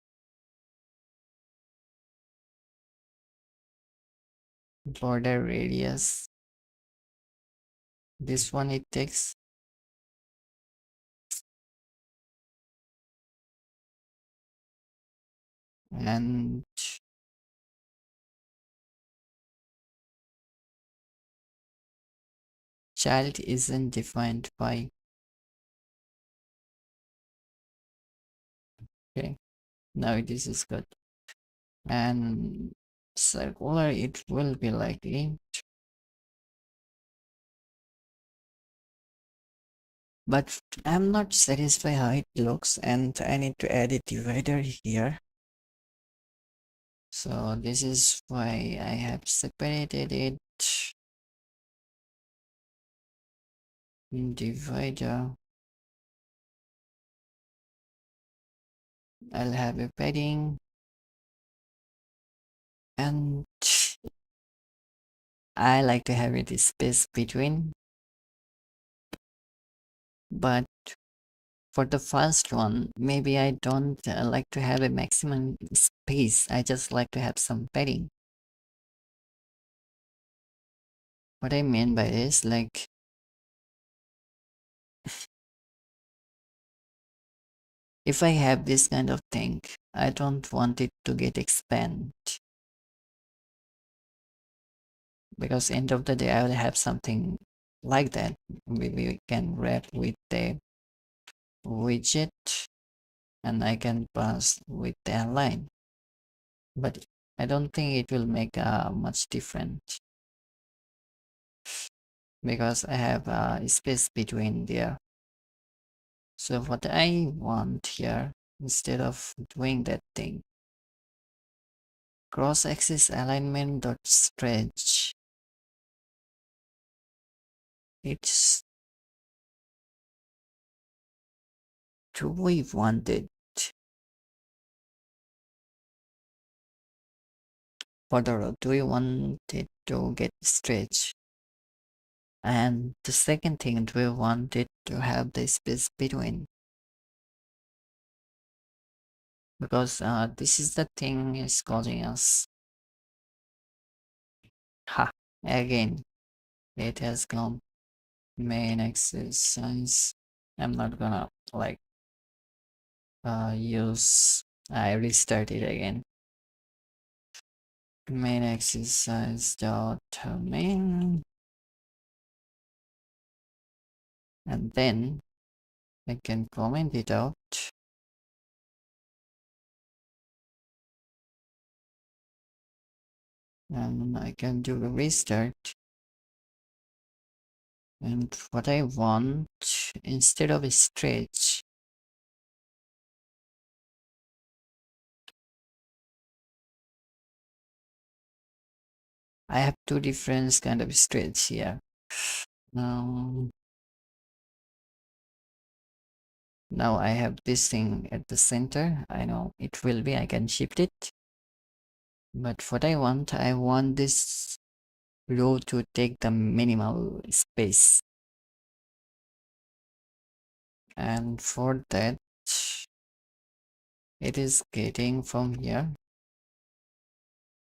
Border radius. This one it takes. And child isn't defined by. Okay, now this is good. And circular it will be like int, but I'm not satisfied how it looks, and I need to add a divider here. So this is why I have separated it. Divider. I'll have a padding, and I like to have it space between, but for the first one, maybe I don't like to have a maximum space. I just like to have some padding. What I mean by this, like, if I have this kind of thing, I don't want it to get expand, because end of the day I will have something like that. We can wrap with the widget, and I can pass with the align, but I don't think it will make much difference because I have space between there. So what I want here, instead of doing that thing, cross-axis alignment dot stretch, it's do we want it further or do we want it to get stretched? And the second thing, do we want it to have the space between? Because this is the thing is causing us. Ha! Again, it has come. Main exercise. I'm not gonna like use. I restart it again. Main exercise dot main, and then I can comment it out. And I can do a restart. And what I want, instead of a stretch, I have two different kind of stretch here. Now, now I have this thing at the center. I know it will be, I can shift it. But what I want this row to take the minimal space. And for that, it is getting from here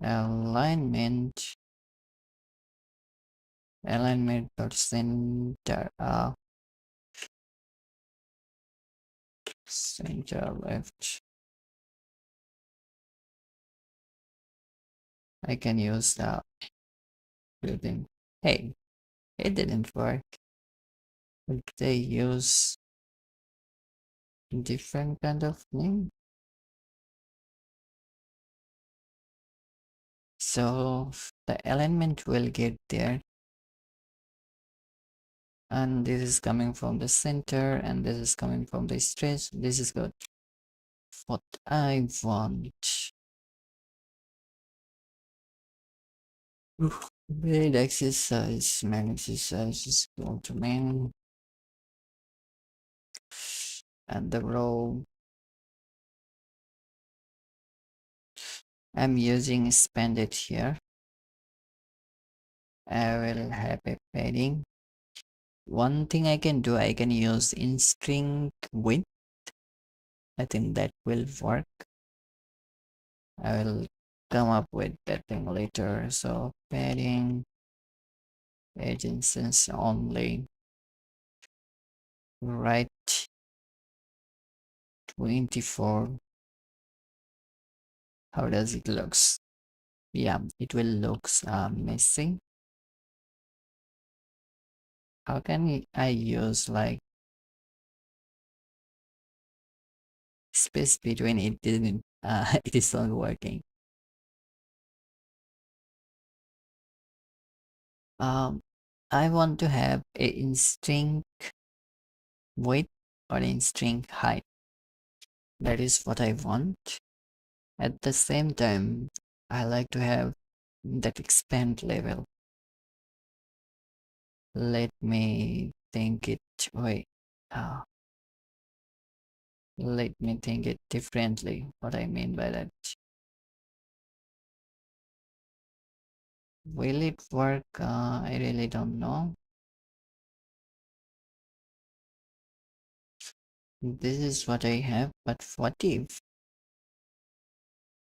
alignment dot center center left. I can use the building. Hey, it didn't work. But they use different kind of name. So the alignment will get there. And this is coming from the center and this is coming from the stretch. This is good. What I want. Build exercise, main exercise is go to main. And the row I'm using expanded here. I will have a padding. One thing I can do, I can use in string width. I think that will work. I will come up with that thing later. So padding agencies only. Right 24. How does it looks? Yeah, it will looks missing. How can I use like space between it didn't it is not working. I want to have a in string width or in string height. That is what I want. At the same time, I like to have that expand level. Let me think it wait. Uh, Let me think it differently. What I mean by that. Will it work? I really don't know. This is what I have, but what if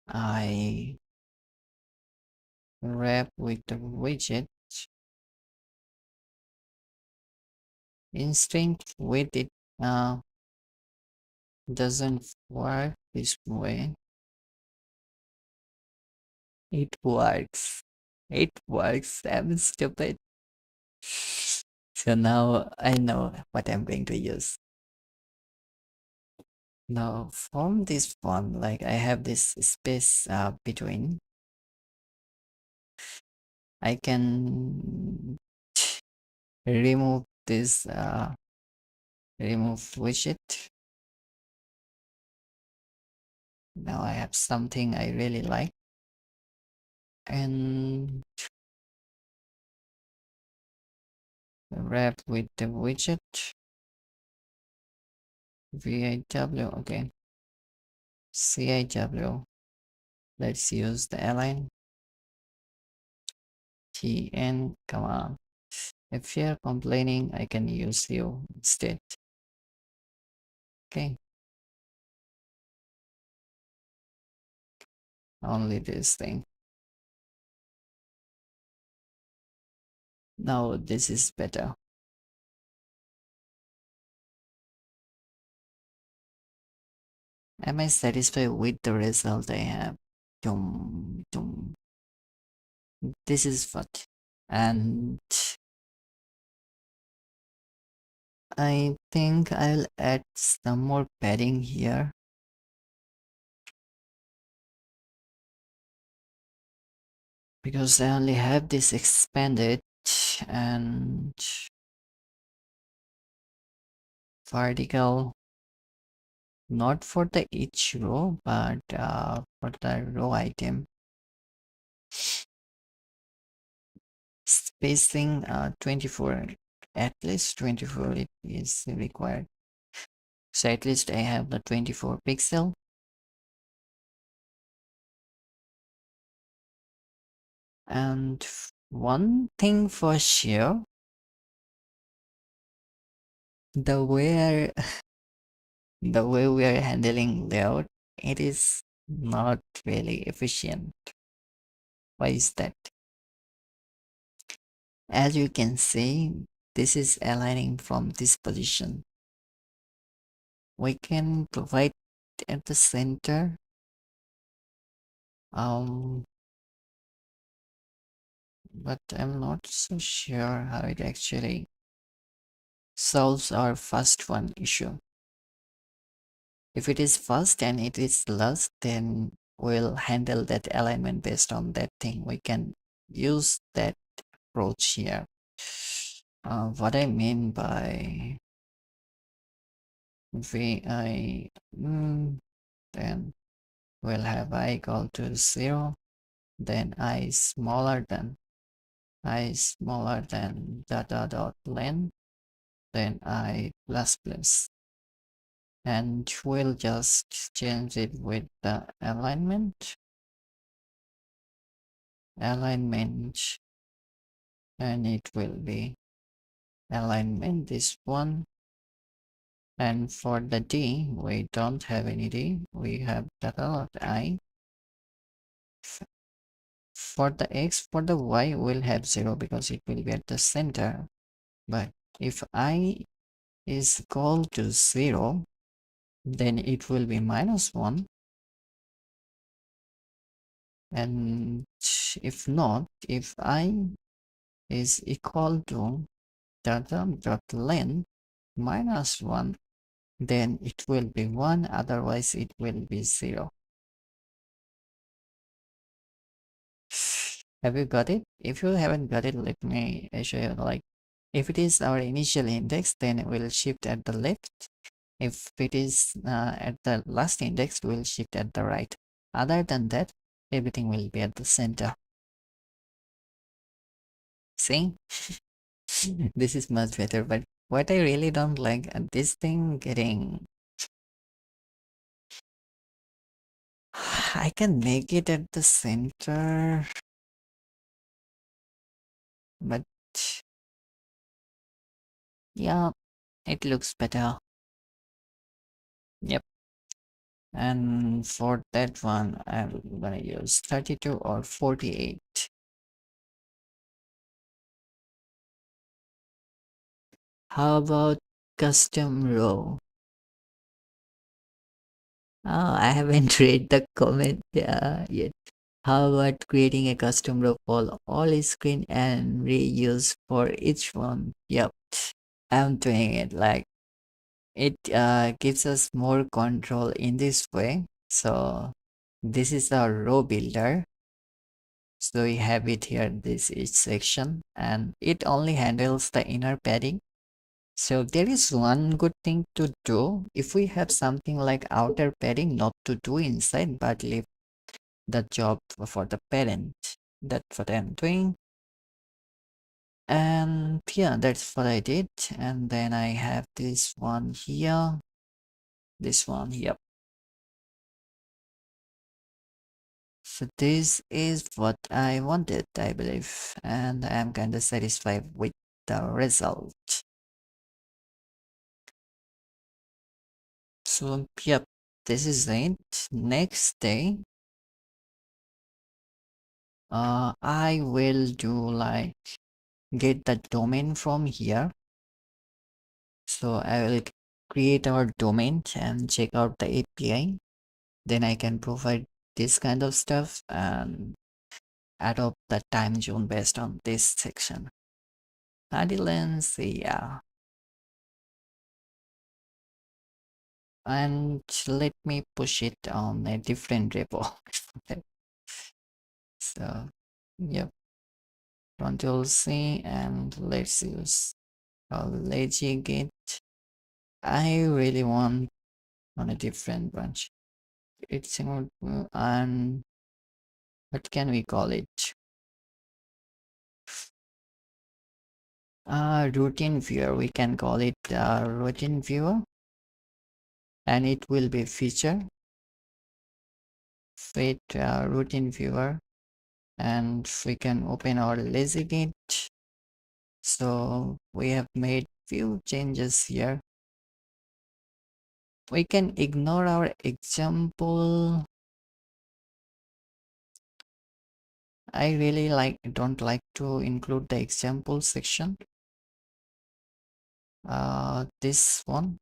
I wrap with the widget instinct with it doesn't work this way. It works. It works. I'm stupid. So now I know what I'm going to use. Now from this one, like I have this space between. I can remove this remove widget. Now I have something I really like. And wrap with the widget. VIW, okay. CIW. Let's use the align. TN, come on. If you're complaining, I can use you instead. Okay, only this thing. Now this is better. Am I satisfied with the result I have? Dum, dum. This is what. And I think I'll add some more padding here. Because I only have this expanded and vertical, not for the each row, but for the row item. Spacing 24, at least 24 it is required. So at least I have the 24 pixel. And one thing for sure, the way the way we are handling layout, it is not really efficient. Why is that? As you can see, this is aligning from this position. We can provide at the center. But I'm not so sure how it actually solves our first one issue. If it is first and it is last, then we'll handle that alignment based on that thing. We can use that approach here. What I mean by vi, then we'll have I equal to 0, then I smaller than data dot length, then I plus plus, and we'll just change it with the alignment, and it will be alignment this one. And for the D, we don't have any D, we have data I. For the X, for the Y, we'll have 0 because it will be at the center. But if I is equal to 0, then it will be -1. And if not, if I is equal to data.length -1, then it will be 1, otherwise it will be 0. Have you got it? If you haven't got it, let me show you. Like, if it is our initial index, then it will shift at the left. If it is at the last index, we'll shift at the right. Other than that, everything will be at the center. See? This is much better, but what I really don't like this thing getting, I can make it at the center, but yeah, it looks better. Yep. And for that one, I'm gonna use 32 or 48. How about custom row? Oh, I haven't read the comment yet. How about creating a custom row for all screen and reuse for each one? Yep, I'm doing it. Like, it gives us more control in this way. So this is our row builder. So we have it here, this each section, and it only handles the inner padding. So there is one good thing to do. If we have something like outer padding, not to do inside, but leave the job for the parent. That's what I'm doing. And yeah, that's what I did. And then I have this one here. This one, yep. So this is what I wanted, I believe, and I'm kind of satisfied with the result. So, yep, this is it. Next day, I will do like get the domain from here. So I will create our domain and check out the API. Then I can provide this kind of stuff and adopt the time zone based on this section. Adilens, yeah. And let me push it on a different repo. So, yep, Control C and let's use a lazy git. I really want on a different branch. It's and what can we call it? Routine viewer. We can call it routine viewer, and it will be feature fit routine viewer, and we can open our lazy git. So we have made few changes here. We can ignore our example. I really don't like to include the example section. This one.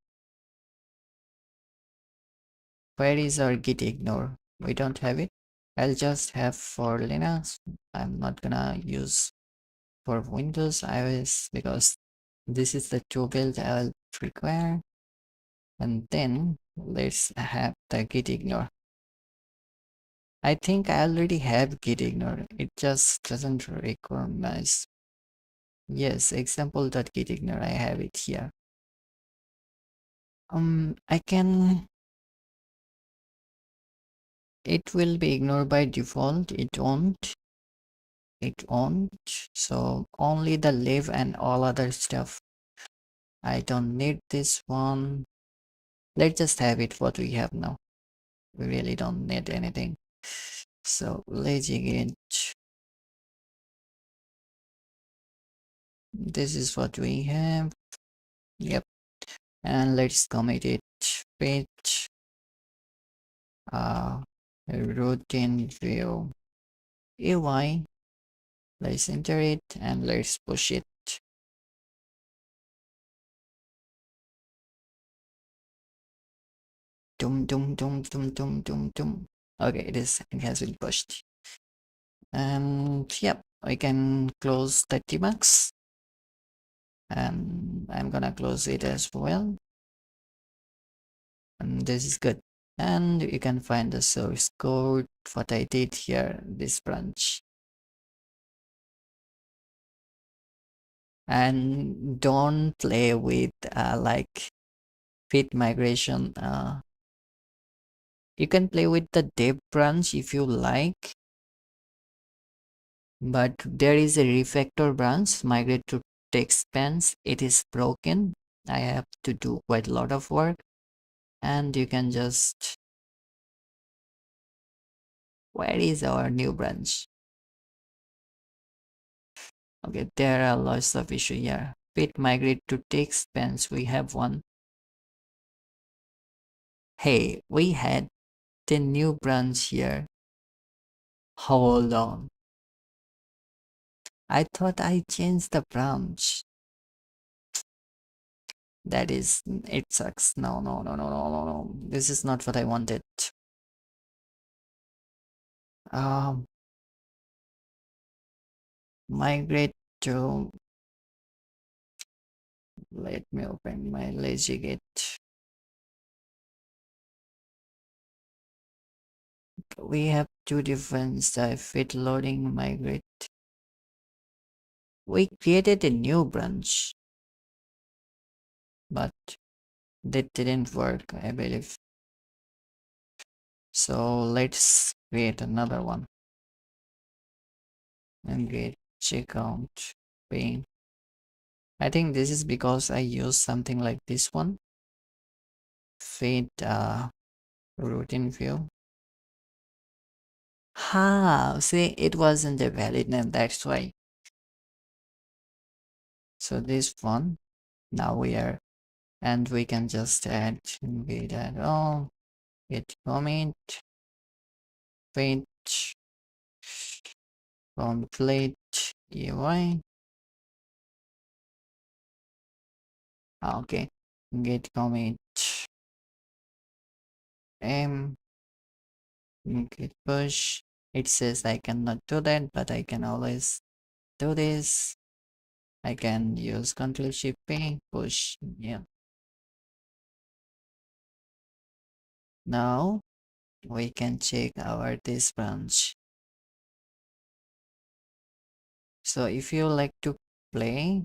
Where is our git ignore? We don't have it. I'll just have for Linux. I'm not gonna use for Windows, iOS because this is the two build I'll require. And then let's have the git ignore. I think I already have git ignore. It just doesn't recognize. Yes, example.gitignore. I have it here. I can. It will be ignored by default. It won't. It won't. So only the live and all other stuff. I don't need this one. Let's just have it what we have now. We really don't need anything. So lazy git. This is what we have. Yep. And let's commit it. Page. Uh, routine view. UI. Let's enter it and let's push it. Dum dum dum dum dum dum dum. Okay, it has been pushed. And yep, I can close the debugs. And I'm gonna close it as well. And this is good. And you can find the source code, what I did here, this branch. And don't play with like fit migration. You can play with the dev branch if you like, but there is a refactor branch, migrate to text pans. It is broken. I have to do quite a lot of work, and you can just, where is our new branch? Okay, there are lots of issue here. Fit migrate to text pans. We have one. Hey, we had the new branch here. Hold on. I thought I changed the branch. That is, it sucks. No, no, no, no, no, no, no. This is not what I wanted. Um, migrate to, let me open my lazy git. We have two different stuff, fit loading, migrate. We created a new branch, but that didn't work, I believe. So let's create another one and get checkout pane. I think this is because I use something like this one. Feed routine view. Ha, see, it wasn't a valid name, that's why. So this one, now we are, and we can just add with that all, get comment, page, complete UI. Okay, get commit m, get push. It says I cannot do that, but I can always do this. I can use Control Shift P, push. Yeah. Now we can check our this branch. So if you like to play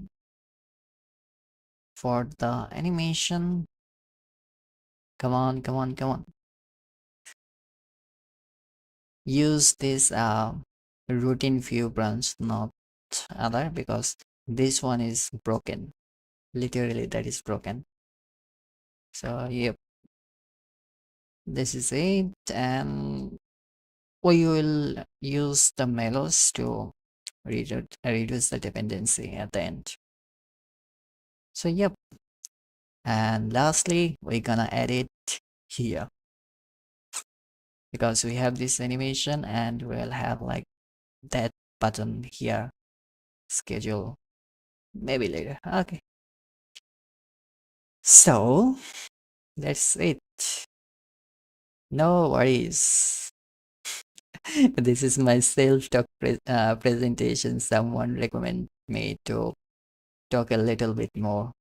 for the animation, come on, come on, come on. Use this routine view branch, not other, because this one is broken. Literally, that is broken. So yep, this is it, and we will use the mallocs to reduce the dependency at the end. So yep, and lastly, we're gonna add it here because we have this animation and we'll have like that button here, schedule, maybe later. Okay, so that's it. No worries. This is my self-talk presentation. Someone recommend me to talk a little bit more.